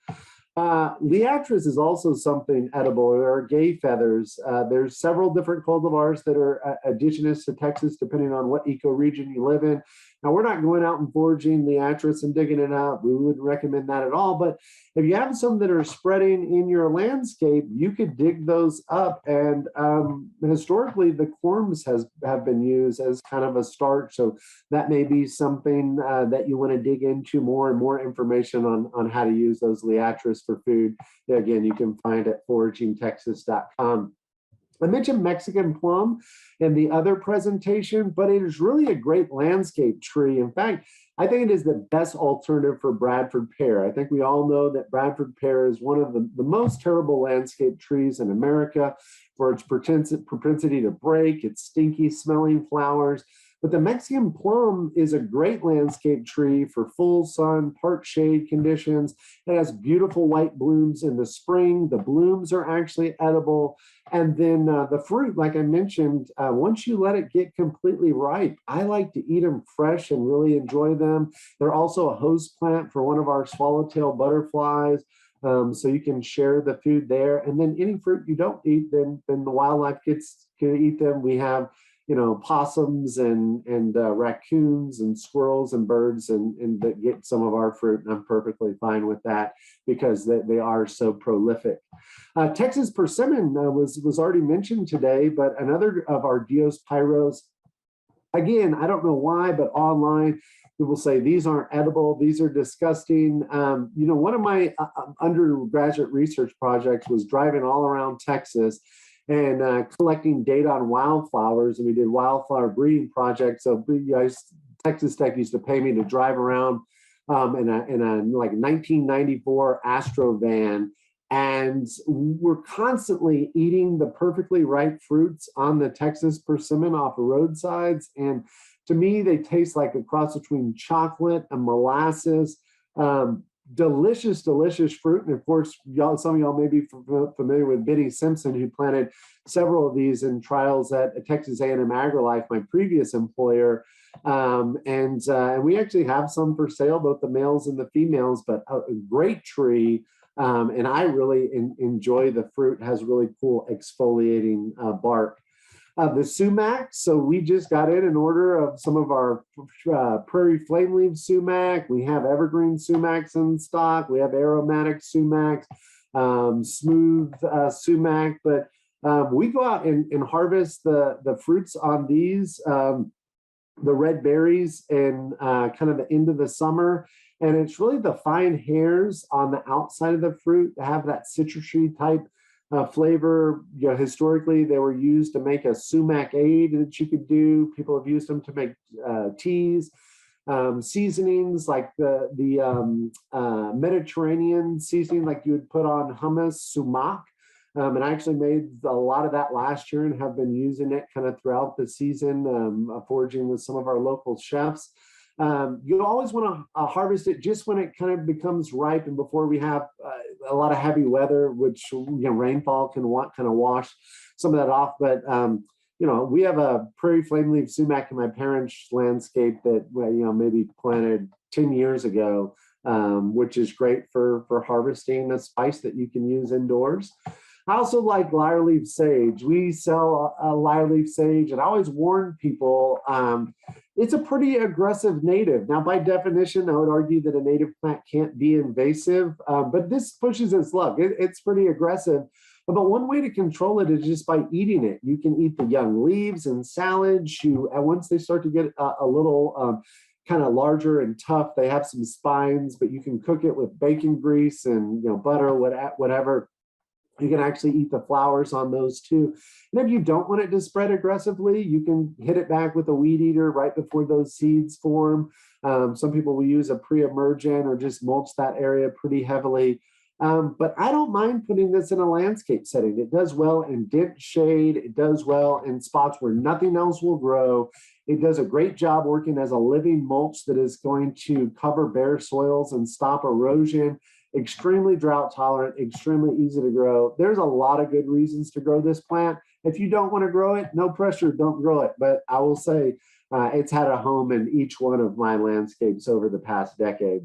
Liatris is also something edible. There are gay feathers. There's several different cultivars that are indigenous to Texas, depending on what ecoregion you live in. Now, we're not going out and foraging Liatris and digging it out. We wouldn't recommend that at all. But if you have some that are spreading in your landscape, you could dig those up. And historically, the corms have been used as kind of a start. So that may be something that you want to dig into more, and more information on how to use those Liatris for food. Again, you can find at foragingtexas.com. I mentioned Mexican plum in the other presentation, but it is really a great landscape tree. In fact, I think it is the best alternative for Bradford pear. I think we all know that Bradford pear is one of the most terrible landscape trees in America for its propensity to break, its stinky smelling flowers. But the Mexican plum is a great landscape tree for full sun, part shade conditions. It has beautiful white blooms in the spring. The blooms are actually edible. And then the fruit, like I mentioned, once you let it get completely ripe, I like to eat them fresh and really enjoy them. They're also a host plant for one of our swallowtail butterflies. So you can share the food there. And then any fruit you don't eat, then the wildlife gets to eat them. We have possums and raccoons and squirrels and birds and that get some of our fruit, and I'm perfectly fine with that because they are so prolific. Texas persimmon was already mentioned today, but another of our Diospyros Again, I don't know why, but online people say these aren't edible, these are disgusting. One of my undergraduate research projects was driving all around Texas and collecting data on wildflowers, and we did wildflower breeding projects. So Texas Tech used to pay me to drive around in a like 1994 Astro van, and we're constantly eating the perfectly ripe fruits on the Texas persimmon off of roadsides. And to me, they taste like a cross between chocolate and molasses. Delicious, delicious fruit. And of course, some of y'all may be familiar with Benny Simpson, who planted several of these in trials at Texas A&M AgriLife, my previous employer. And we actually have some for sale, both the males and the females, but a great tree. And I really enjoy the fruit. It has really cool exfoliating bark. The sumac, so we just got in order of some of our prairie flame leaf sumac. We have evergreen sumacs in stock. We have aromatic sumacs, smooth sumac, but we go out and harvest the fruits on these, the red berries, in kind of the end of the summer. And it's really the fine hairs on the outside of the fruit that have that citrusy type flavor. Historically, they were used to make a sumac aid that you could do. People have used them to make teas, seasonings like the Mediterranean seasoning, like you would put on hummus, sumac. And I actually made a lot of that last year and have been using it kind of throughout the season, foraging with some of our local chefs. You always want to harvest it just when it kind of becomes ripe and before we have a lot of heavy weather, which rainfall can kind of wash some of that off. But we have a prairie flame leaf sumac in my parents' landscape that maybe planted 10 years ago, which is great for harvesting a spice that you can use indoors. I also like lyre leaf sage. We sell lyre leaf sage, and I always warn people, it's a pretty aggressive native. Now, by definition, I would argue that a native plant can't be invasive, but this pushes its luck. It's pretty aggressive. But one way to control it is just by eating it. You can eat the young leaves in salads. Once they start to get a little kind of larger and tough, they have some spines, but you can cook it with bacon grease and butter, whatever. You can actually eat the flowers on those too. And if you don't want it to spread aggressively, you can hit it back with a weed eater right before those seeds form. Some people will use a pre-emergent or just mulch that area pretty heavily. But I don't mind putting this in a landscape setting. It does well in dense shade. It does well in spots where nothing else will grow. It does a great job working as a living mulch that is going to cover bare soils and stop erosion. Extremely drought tolerant, extremely easy to grow. There's a lot of good reasons to grow this plant. If you don't want to grow it, no pressure, don't grow it. But I will say it's had a home in each one of my landscapes over the past decade.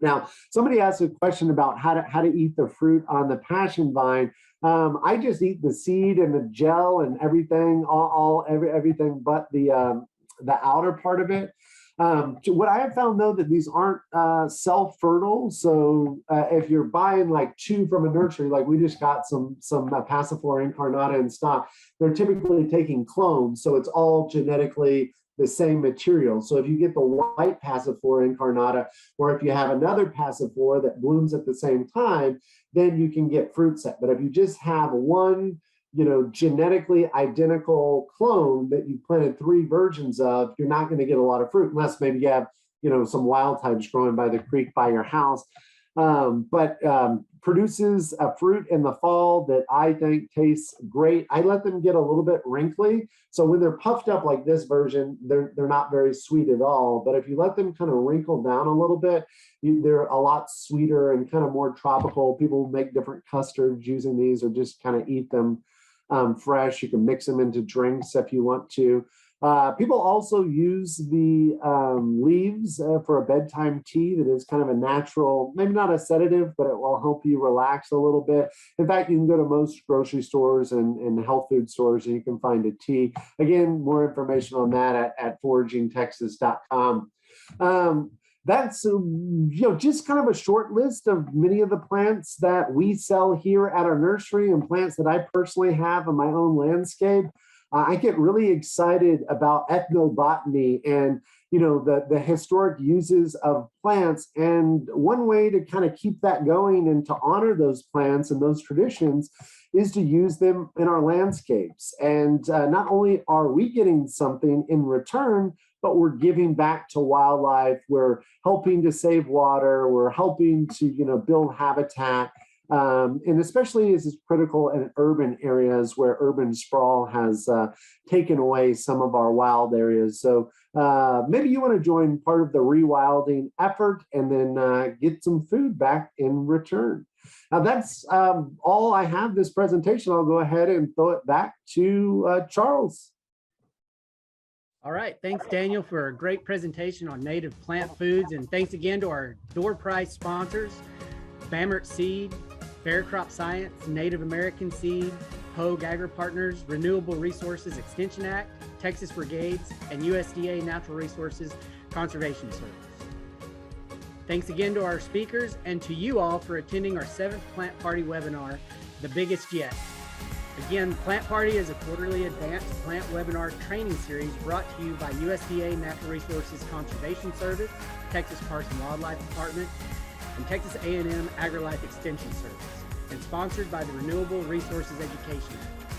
Now, somebody asked a question about how to eat the fruit on the passion vine. I just eat the seed and the gel and everything, everything but the outer part of it. What I have found, though, that these aren't self-fertile. So if you're buying like 2 from a nursery, like we just got some Passiflora incarnata in stock, they're typically taking clones. So it's all genetically the same material. So if you get the white Passiflora incarnata, or if you have another Passiflora that blooms at the same time, then you can get fruit set. But if you just have one genetically identical clone that you planted 3 versions of, you're not going to get a lot of fruit unless maybe you have, some wild types growing by the creek by your house. But produces a fruit in the fall that I think tastes great. I let them get a little bit wrinkly. So when they're puffed up like this version, they're not very sweet at all. But if you let them kind of wrinkle down a little bit, they're a lot sweeter and kind of more tropical. People make different custards using these, or just kind of eat them fresh. You can mix them into drinks if you want to. People also use the leaves for a bedtime tea that is kind of a natural, maybe not a sedative, but it will help you relax a little bit. In fact, you can go to most grocery stores and health food stores and you can find a tea. Again, more information on that at foragingtexas.com. That's just kind of a short list of many of the plants that we sell here at our nursery and plants that I personally have in my own landscape. I get really excited about ethnobotany and the historic uses of plants. And one way to kind of keep that going and to honor those plants and those traditions is to use them in our landscapes. And not only are we getting something in return, but we're giving back to wildlife. We're helping to save water. We're helping to build habitat. And especially as it's critical in urban areas where urban sprawl has taken away some of our wild areas. So maybe you want to join part of the rewilding effort and then get some food back in return. Now that's all I have this presentation. I'll go ahead and throw it back to Charles. All right, thanks Daniel for a great presentation on native plant foods, and thanks again to our door prize sponsors, Bamert Seed, Fair Crop Science, Native American Seed, Hogue Agri Partners, Renewable Resources Extension Act, Texas Brigades, and USDA Natural Resources Conservation Service. Thanks again to our speakers and to you all for attending our 7th Plant Party webinar, The Biggest Yet. Again, Plant Party is a quarterly advanced plant webinar training series brought to you by USDA Natural Resources Conservation Service, Texas Parks and Wildlife Department, and Texas A&M AgriLife Extension Service, and sponsored by the Renewable Resources Education Act.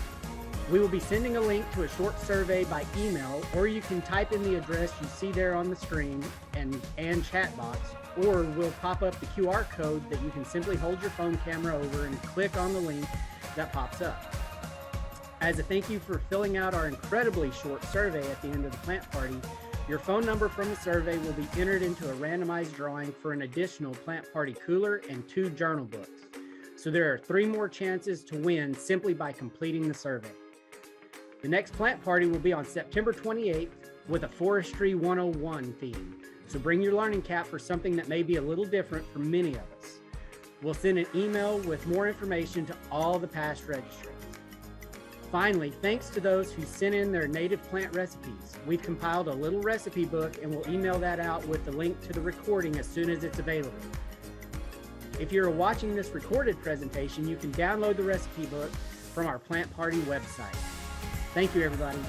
We will be sending a link to a short survey by email, or you can type in the address you see there on the screen and chat box, or we'll pop up the QR code that you can simply hold your phone camera over and click on the link that pops up. As a thank you for filling out our incredibly short survey at the end of the Plant Party, your phone number from the survey will be entered into a randomized drawing for an additional Plant Party cooler and 2 journal books. So there are 3 more chances to win simply by completing the survey. The next Plant Party will be on September 28th with a Forestry 101 theme. So bring your learning cap for something that may be a little different for many of us. We'll send an email with more information to all the past registrants. Finally, thanks to those who sent in their native plant recipes. We've compiled a little recipe book and we'll email that out with the link to the recording as soon as it's available. If you're watching this recorded presentation, you can download the recipe book from our Plant Party website. Thank you, everybody.